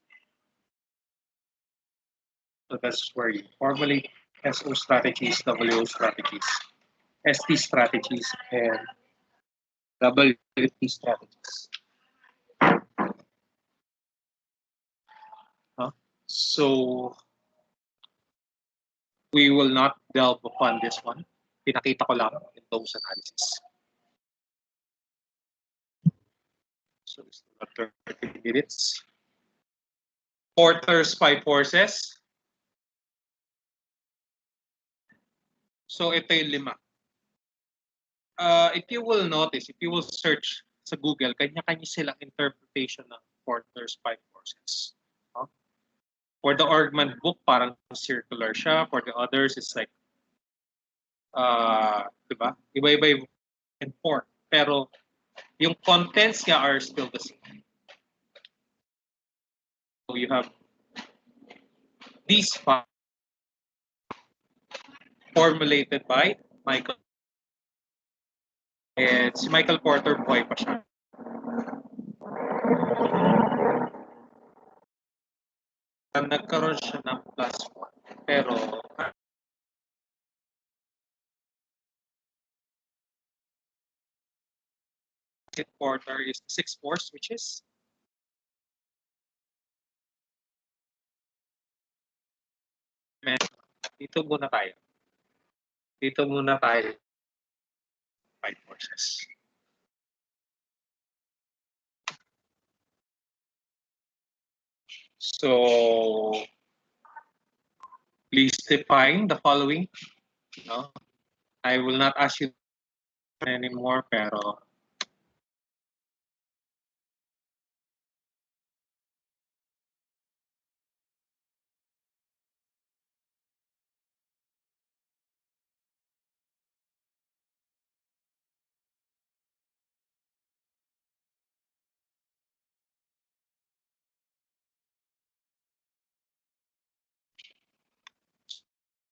So that's where you formulate SO strategies, WO strategies, ST strategies, and WT strategies. So we will not delve upon this one. Pinakita ko lang in those analysis. So it's about 30 minutes. Porter's 5 forces. So ito yung 5. If you will notice, if you will search sa Google, kanya-kanya silang interpretation ng Porter's 5 forces. For the Orgman book, parang circular siya. For the others, it's like, diba? Iba-iba and form. Pero yung contents niya are still the same. So you have these 5 formulated by Michael. And si Michael Porter, buhay pa siya. Nagkaroon siya ng +1. Pero Porter is 6 force, which is dito muna tayo. 5 forces. So please define the following. I will not ask you anymore, pero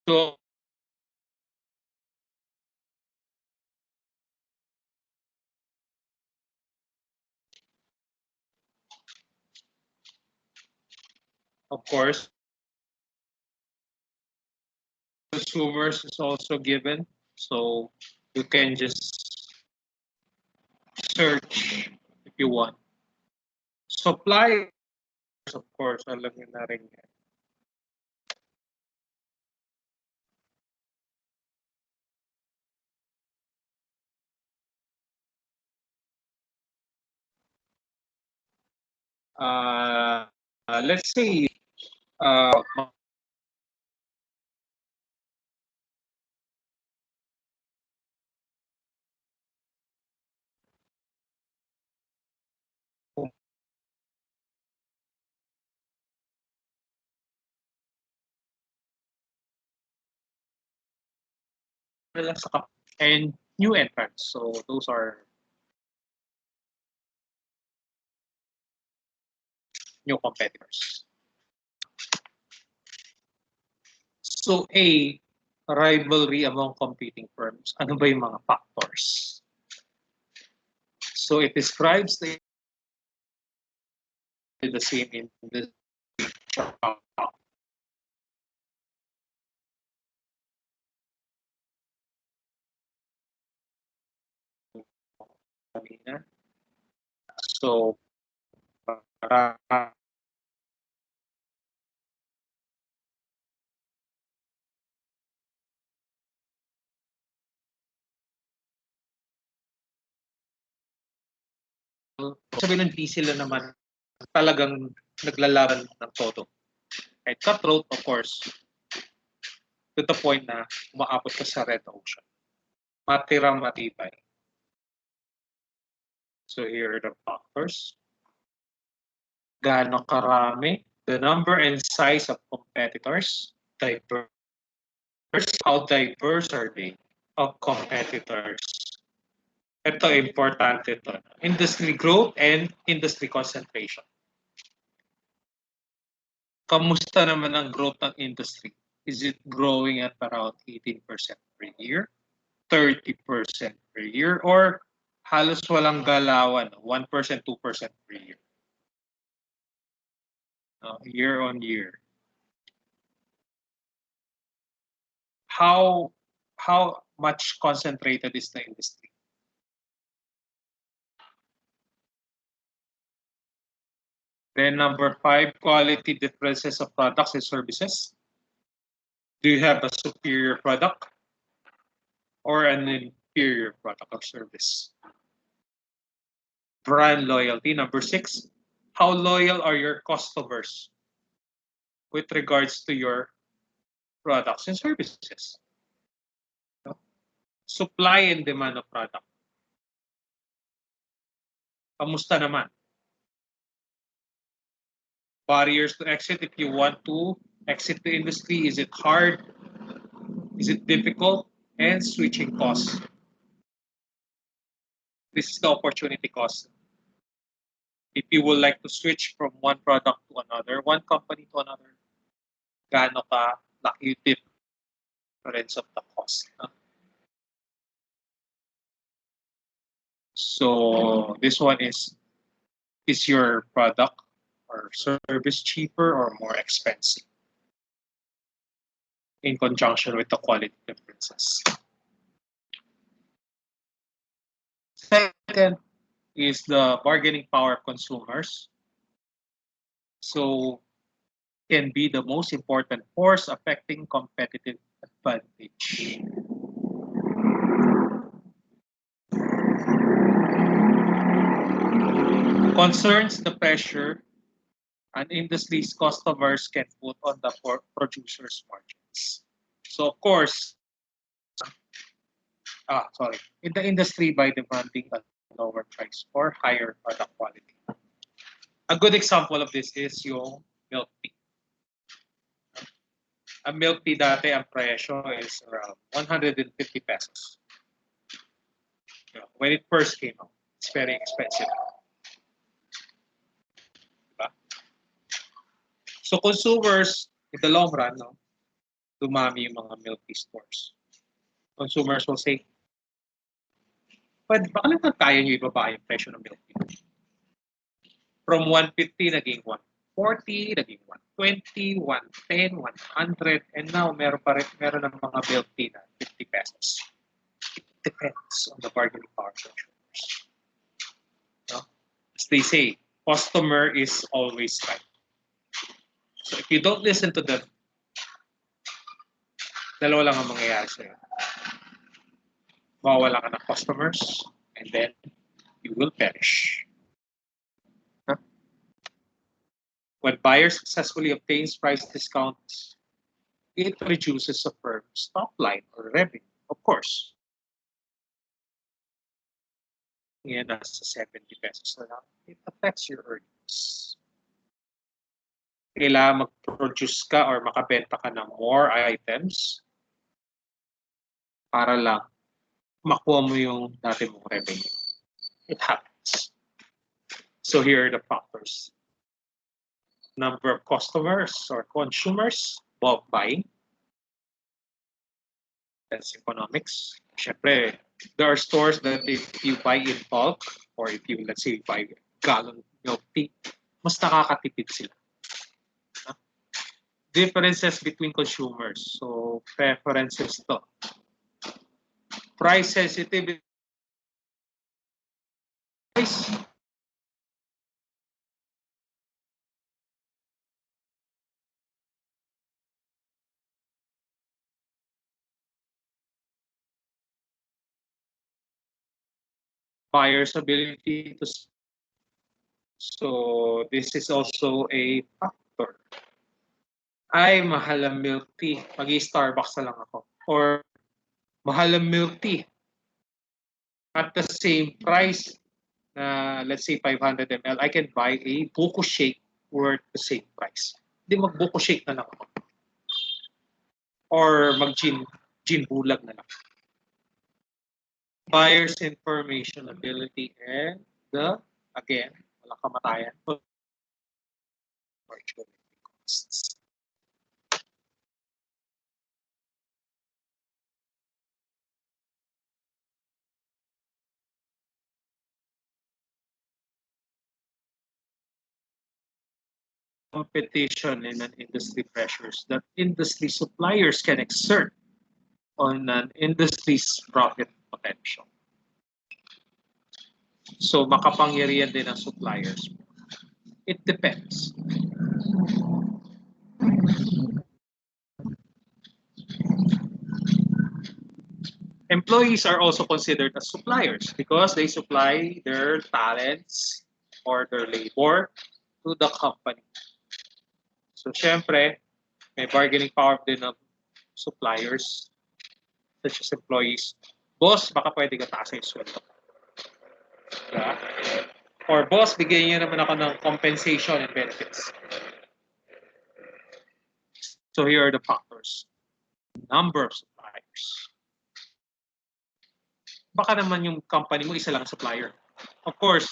so of course, consumers is also given. So you can just search if you want. Supply, of course, alam niyo na rin yan. Let's say, uh, and new entrants. So those are new competitors. So A, rivalry among competing firms. Ano ba yung mga factors? So it describes the same industry. So para sabihin ng di sila naman talagang naglalaban ng todo. At cutthroat, of course, to the point na umaabot ka sa red ocean. Matirang matibay. So here are the factors. Gaano karami? The number and size of competitors. Diverse. How diverse are they of competitors? Ito, importante ito. Industry growth and industry concentration. Kamusta naman ang growth ng industry? Is it growing at around 18% per year? 30% per year? Or halos walang galawan, 1%, 2% per year? Year on year. How much concentrated is the industry? Then number 5, quality differences of products and services. Do you have a superior product or an inferior product or service? Brand loyalty. Number 6, how loyal are your customers with regards to your products and services? Supply and demand of product. Kamusta naman? Barriers to exit if you want to exit the industry. Is it hard? Is it difficult? And switching costs. This is the opportunity cost. If you would like to switch from one product to another, one company to another, gaano ka laki difference of the cost. So this one is your product or service cheaper or more expensive in conjunction with the quality differences? Second is the bargaining power of consumers. So can be the most important force affecting competitive advantage. Concerns the pressure an industry's customers can put on the producer's margins. So of course, in the industry by demanding a lower price or higher product quality. A good example of this is yung milk tea. Ang milk tea dati, ang presyo is around 150 pesos. When it first came out, it's very expensive. Diba? So consumers, in the long run, dumami yung mga milk tea stores. Consumers will say, baka lang kaya nyo ibaba yung presyo ng milk tea. From 150, naging 140, naging 120, 110, 100, and now meron ng mga milk tea na 50 pesos. It depends on the bargaining power of consumers. No? As they say, customer is always right. So if you don't listen to them, dalawa lang ang mangyayari sa'yo. Mawawala ka ng customers, and then you will perish. When buyer successfully obtains price discounts, it reduces the firm's top line or revenue. Of course, yan nasa 70 pesos na lang, it affects your earnings. Kailangan mag-produce ka or makabenta ka ng more items para lang makuha mo yung dati mong revenue. It happens. So here are the factors. Number of customers or consumers, bulk buying. That's economics. Syempre, there are stores that if you buy in bulk or if you, let's say, buy gallon milk tea, mas nakakatipid sila. Differences between consumers. So, preferences to. Price sensitivity. Buyer's ability to. So, this is also a factor. Ay, mahal ang milk tea. Mag-i-Starbucks na lang ako. Or, mahal ang milk tea. At the same price, let's say 500 ml, I can buy a buko shake worth the same price. Hindi mag-buko shake na lang ako. Or mag-gin bulag na lang. Buyer's information ability and again, walang kamatayan, opportunity costs. Competition in an industry pressures that industry suppliers can exert on an industry's profit potential. So, makapangyarihan din ang suppliers. It depends. Employees are also considered as suppliers because they supply their talents or their labor to the company. So, syempre, may bargaining power din ng suppliers such as employees. Boss, baka pwede ka taasin yung sweldo. Yeah. Or boss, bigyan niyo naman ako ng compensation and benefits. So here are the factors. Number of suppliers. Baka naman yung company mo isa lang supplier. Of course,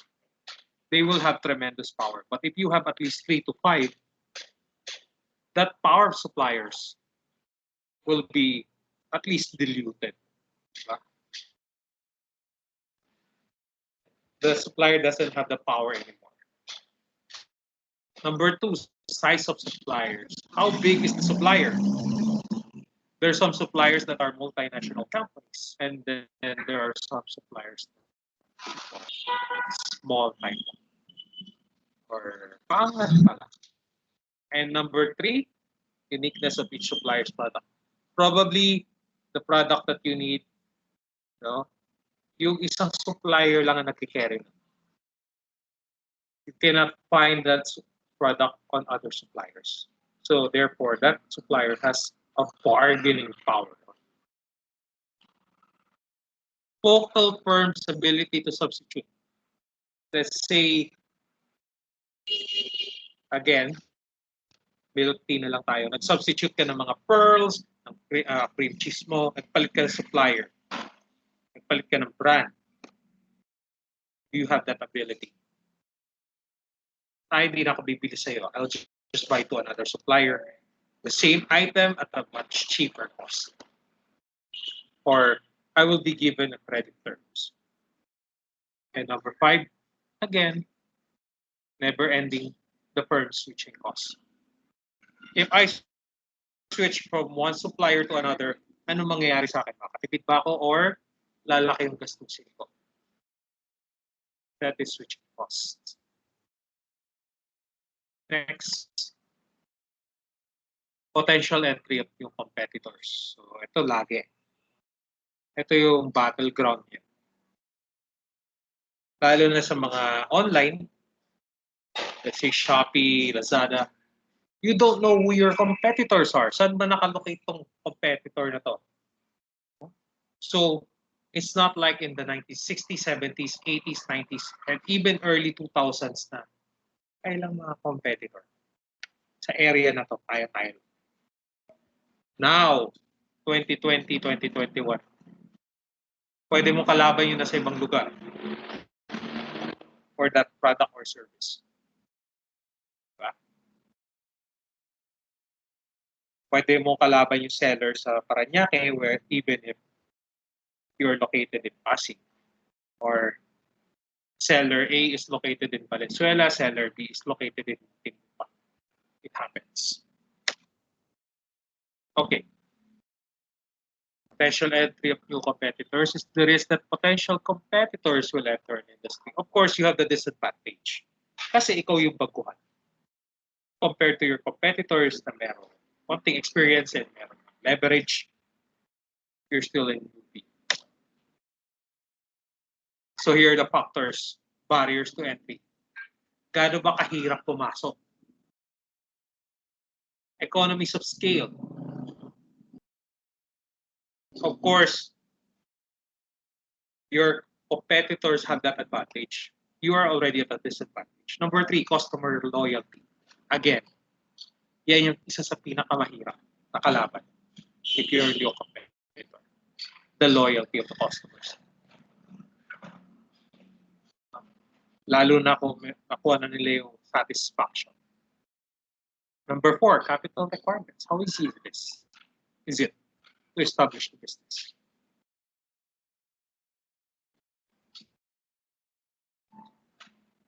they will have tremendous power. But if you have at least 3 to 5, that power of suppliers will be at least diluted. The supplier doesn't have the power anymore. Number 2, size of suppliers. How big is the supplier? There are some suppliers that are multinational companies, and then there are some suppliers small type or and number 3, uniqueness of each supplier's product. Probably the product that you need, yung isang supplier lang ang nagkikerry. You cannot find that product on other suppliers. So therefore, that supplier has a bargaining power. focal firm's ability to substitute. Let's say, again, milk tea na lang tayo. Nag-substitute ka ng mga pearls, ng cream cheese mo, nagpalit ka ng supplier, nagpalit ka ng brand. You have that ability. Hindi na ako bibili sa'yo. I'll just buy to another supplier the same item at a much cheaper cost. Or I will be given a credit terms. And number 5, again, never ending the firm switching costs. If I switch from one supplier to another, ano mangyayari sa akin? Makatipid ba ako or lalaki yung gastusin ko? That is switching costs. Next, potential entry of new competitors. So ito lagi. Ito yung battleground niya. Lalo na sa mga online, let's say Shopee, Lazada, you don't know who your competitors are. Saan ba nakalocate tong competitor na to? So, it's not like in the 1960s, 70s, 80s, 90s, and even early 2000s na ay lang mga competitor. Sa area na to, kaya-kaya. Now, 2020, 2021, pwede mo kalaban yun na sa ibang lugar for that product or service. Diba? Pwede mo kalaban yung seller sa Parañaque where even if you're located in Pasig or seller A is located in Valenzuela, seller B is located in Tinlupa. It happens. Okay. Potential entry of new competitors is the risk that potential competitors will enter an industry. Of course, you have the disadvantage. Kasi ikaw yung baguhan. Compared to your competitors na meron konting experience and meron leverage, you're still in UP. So here are the factors, barriers to entry. Gaano ba kahirap pumasok? Economies of scale. Of course, your competitors have that advantage. You are already at a disadvantage. Number 3, customer loyalty. Again, yan yung isa sa pinakamahirap na kalaban if you're your competitor. The loyalty of the customers. Lalo na kung nakuha na nila yung satisfaction. Number 4, capital requirements. How easy is it to establish the business?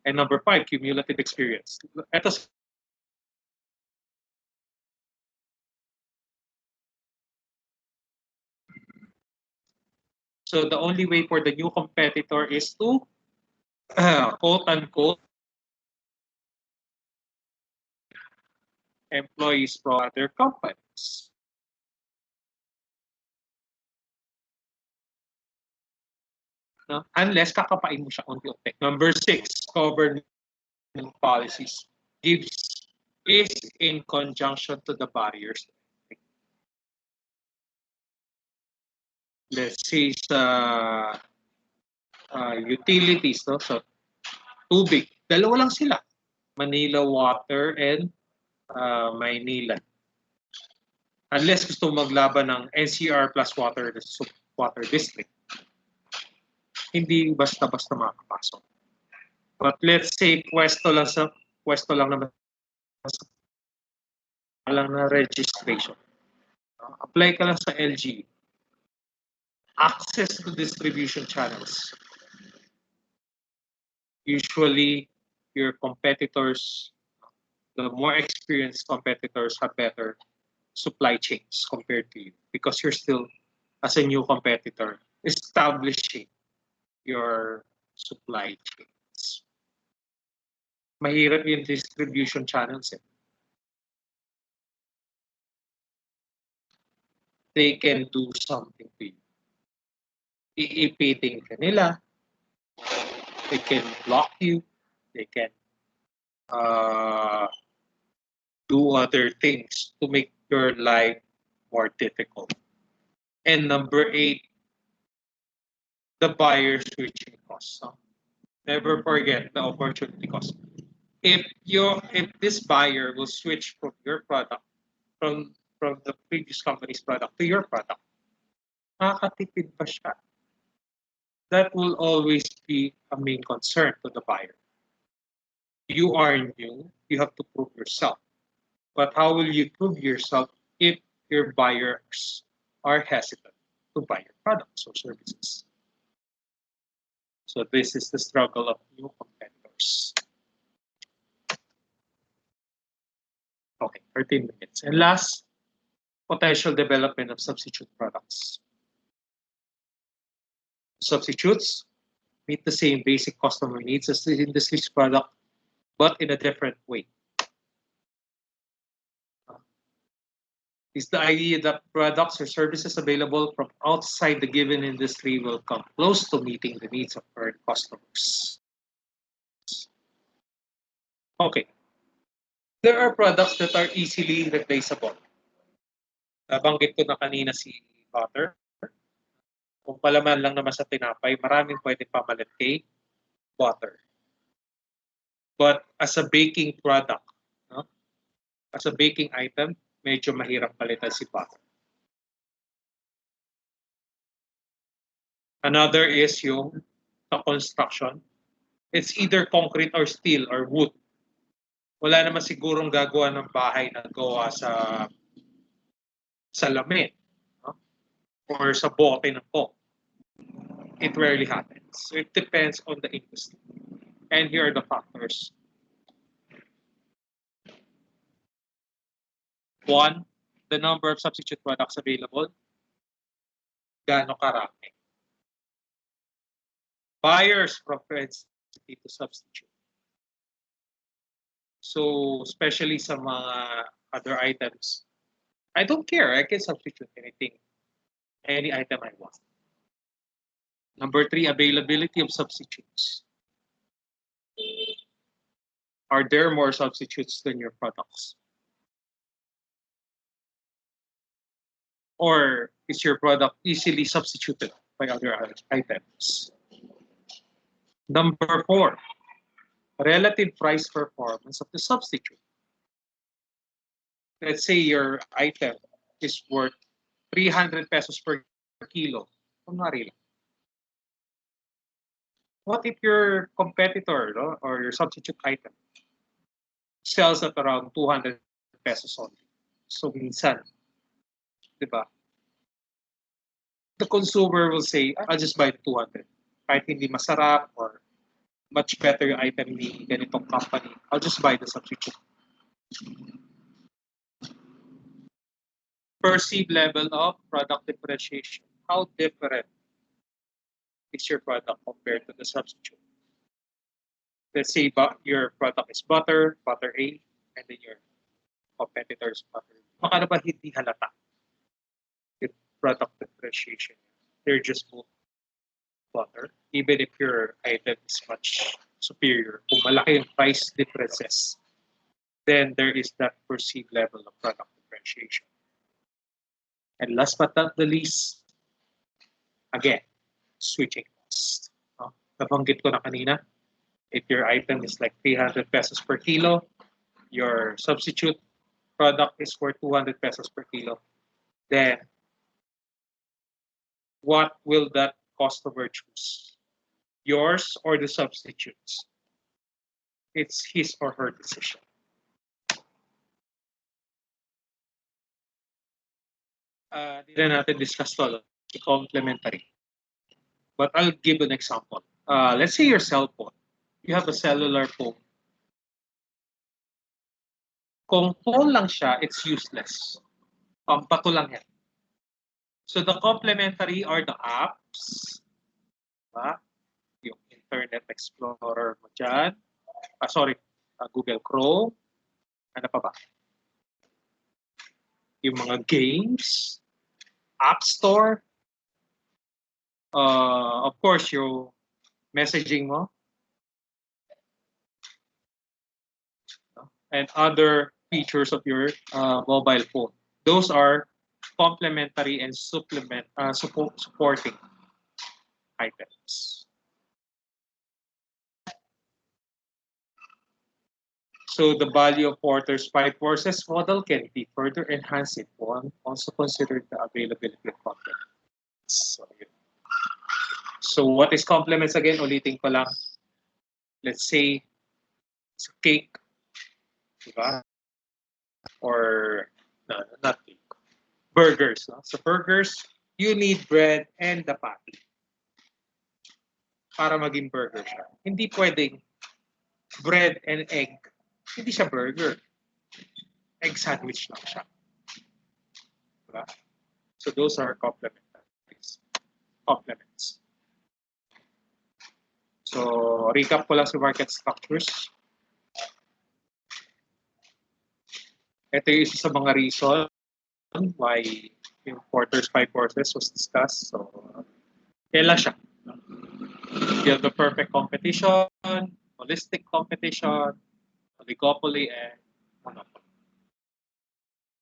And number 5, cumulative experience. Ito so the only way for the new competitor is to quote-unquote employees from other companies. No? Unless kakapain mo siya unti-unti. Number 6, government policies is in conjunction to the barriers. Let's say sa utilities, no? So tubig, dalawa lang sila. Manila Water and Maynila. Unless gusto maglaban ng NCR plus water district, hindi basta-basta makakapasok. But let's say pwesto lang naman lang na registration. Apply ka lang sa LG. Access to distribution channels. Usually, your competitors, the more experienced competitors have better supply chains compared to you because you're still, as a new competitor, establishing your supply chains. Mahirap yung distribution channels. They can do something to you. Iipiting ka nila. They can block you. They can do other things to make your life more difficult. And number 8, the buyer switching cost. So never forget the opportunity cost. If this buyer will switch from your product from the previous company's product to your product, makakatipid pa siya. That will always be a main concern to the buyer. You are new, you have to prove yourself. But how will you prove yourself if your buyers are hesitant to buy your products or services? So this is the struggle of new competitors. Okay, 13 minutes. And last, potential development of substitute products. Substitutes meet the same basic customer needs as the industry's product, but in a different way. Is the idea that products or services available from outside the given industry will come close to meeting the needs of current customers. Okay. There are products that are easily replaceable. Nabanggit ko na kanina si butter. Kung palaman lang naman sa tinapay, maraming pwedeng pamalit kay butter. But as a baking product, no? As a baking item, medyo mahirap palitan si butter. Another is yung sa construction. It's either concrete or steel or wood. Wala naman sigurong gagawa ng bahay na gawa sa salamin, no? Or sa bote ng Coke. It rarely happens. So it depends on the industry. And here are the factors. One, the number of substitute products available. Gaano karami. Buyers' propensity to substitute. So, especially sa mga other items, I don't care. I can substitute anything, any item I want. Number three, availability of substitutes. Are there more substitutes than your products? Or is your product easily substituted by other items? Number four, relative price performance of the substitute. Let's say your item is worth 300 pesos per kilo. Kunwari lang. What if your competitor, no, or your substitute item sells at around 200 pesos only? So minsan, di ba? The consumer will say, I'll just buy the 200. Kahit hindi masarap or much better yung item ni ganitong company, I'll just buy the substitute. Perceived level of product differentiation. How different is your product compared to the substitute? Let's say your product is butter A, and then your competitor's butter. Baka ba hindi halata yung product differentiation? They're just both butter, even if your item is much superior. Kung malaki yung price differences, then there is that perceived level of product differentiation. And last but not the least, again, switching costs. Nabanggit ko na kanina, if your item is like 300 pesos per kilo, your substitute product is worth 200 pesos per kilo, then what will that customer choose? Yours or the substitutes? It's his or her decision. Hindi na natin discuss to, complementary. But I'll give an example. Let's say your cell phone. You have a cellular phone. Kung phone lang siya, it's useless. Pampato lang yan. So the complementary are the apps. Diba? Yung Internet Explorer mo dyan. Google Chrome. Ano pa ba? Yung mga games. App Store. Of course, yung messaging mo. And other features of your mobile phone. Those are complementary and supporting. items. So the value of Porter's 5 forces model can be further enhanced if one also considered the availability of complements. So what is complements again? Ulitin ko lang. Let's say it's a cake, diba? Or no, not cake. Burgers. No? So burgers, you need bread and the patty para maging burger siya. Hindi pwedeng bread and egg. Hindi siya burger. Egg sandwich lang siya. Diba? So those are complementaries. Complements. So recap ko lang sa market structures. Ito yung isa sa mga reason why yung Porter's 5 forces was discussed. So yan lang siya. You have the perfect competition, holistic competition, oligopoly, and monopoly.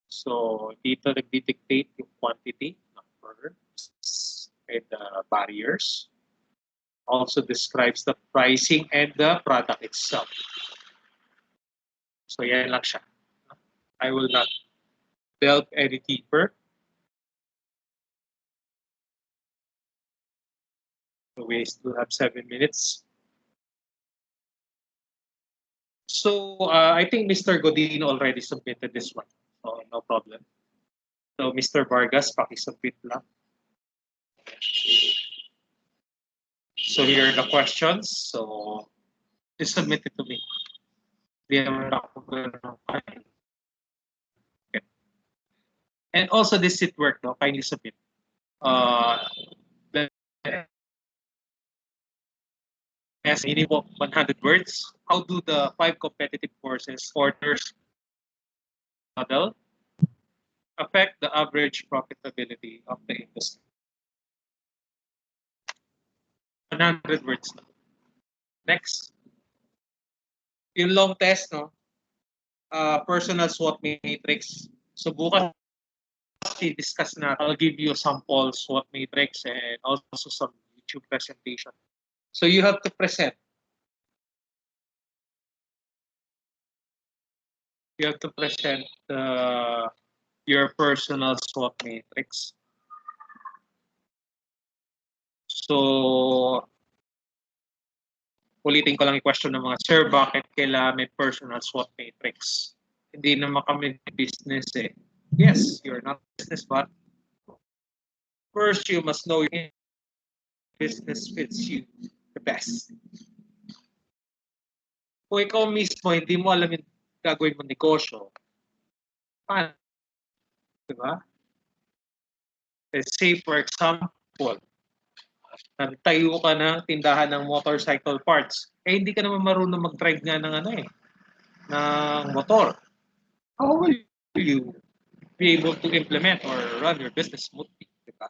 So dito nagdi-dictate yung quantity, number, and the barriers. Also describes the pricing and the product itself. So yan lang siya. I will not delve any deeper. So we still have 7 minutes. So I think Mr. Godin already submitted this one. So no problem. So Mr. Vargas, pakisubmit lang. So here are the questions. So just submit it to me. Okay. And also this sit work, no? Kindly submit. As minimum 100 words. How do the 5 competitive forces orders model affect the average profitability of the industry? 100 words. Next. Yung long test, no? Personal SWOT matrix. So bukas discuss na. I'll give you sample SWOT matrix and also some YouTube presentation. So you have to present. You have to present your personal SWOT matrix. So ulitin ko lang yung question ng mga, sir, bakit kailangan may personal SWOT matrix? Hindi naman kami business eh. Yes, you're not business, but first you must know your business fits you the best. Kung ikaw mismo, hindi mo alam yung gagawin mong negosyo, paano? Diba? Let's say, for example, nagtayo ka ng tindahan ng motorcycle parts, eh hindi ka naman marunong mag-drive nga ng ng motor. How will you be able to implement or run your business smoothly? Diba?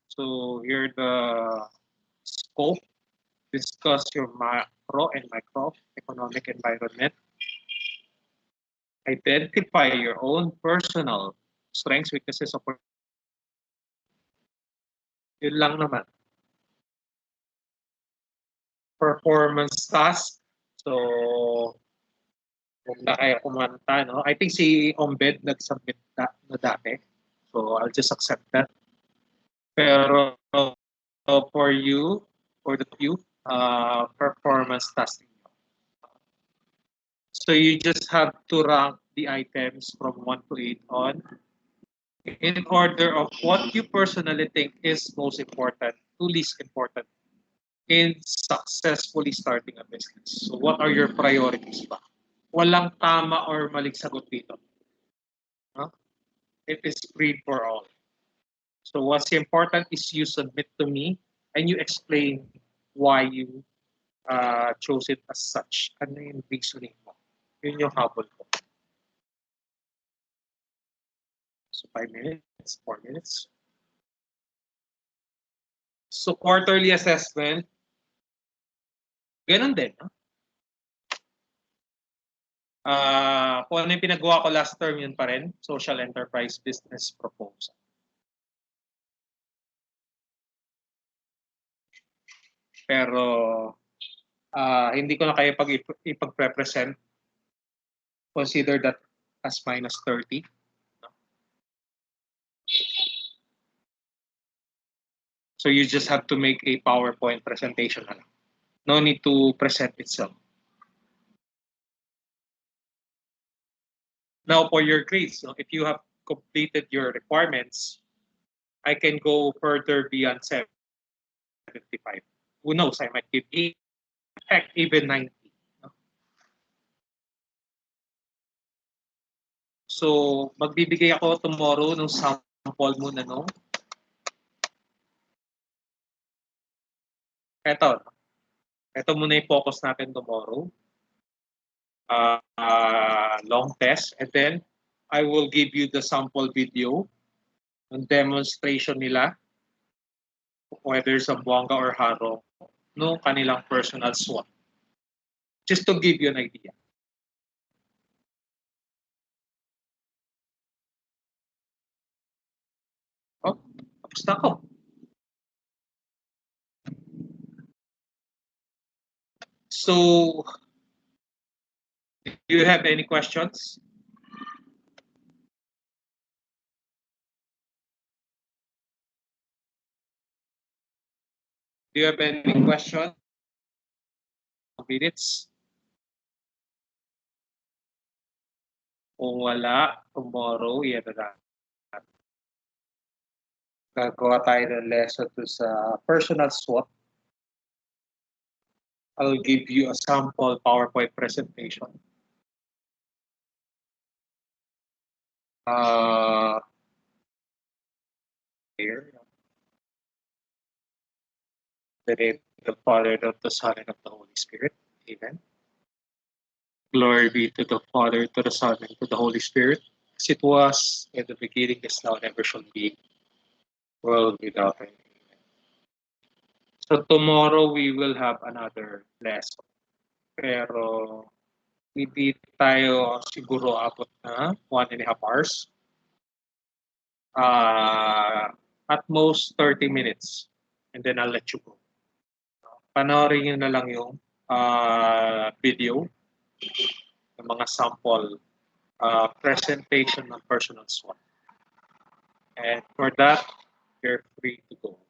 So here the scope, discuss your macro and micro economic environment. Identify your own personal strengths, weaknesses, opportunities. Yun lang naman. Performance task. So, kung na kaya kumanta, no? I think si Ombed nag-submit na dati. So, I'll just accept that. Pero for you, for the few, performance testing. So you just have to rank the items from 1 to 8 on in order of what you personally think is most important to least important in successfully starting a business. So what are your priorities ba? Walang tama or maling sagot dito. Huh? It is free for all. So what's important is you submit to me and you explain why you chose it as such. Ano yung reasoning mo? Yun yung habol ko. So 5 minutes, 4 minutes. So quarterly assessment, ganun din. No? Kung ano yung pinagawa ko last term, yun pa rin. Social enterprise business proposal. Pero hindi ko na kaya ipag-represent. Consider that as minus 30. So you just have to make a PowerPoint presentation. No need to present itself. Now for your grades, if you have completed your requirements, I can go further beyond 75. Who knows, I might give 8, heck, even 90. So, magbibigay ako tomorrow ng sample muna, no? Ito muna yung focus natin tomorrow. Long test. And then, I will give you the sample video ng demonstration nila, whether Zamboanga or Haro, no kanilang personal SWOT. Just to give you an idea. Oh, tapos na ako. So, do you have any questions? Do you have any questions? Minutes? Kung wala, tomorrow, yan na. Gagawa tayo ng lesson to sa personal SWOT. I'll give you a sample PowerPoint presentation. Here. The name of the Father, of the Son, and of the Holy Spirit. Amen. Glory be to the Father, to the Son, and to the Holy Spirit, as it was in the beginning, is now, and ever shall be, world without end. So tomorrow we will have another lesson. Pero hindi tayo siguro abot na 1.5 hours. At most 30 minutes. And then I'll let you go. Panoorin nyo na lang yung video ng mga sample presentation ng personal SWOT. And for that, you're free to go.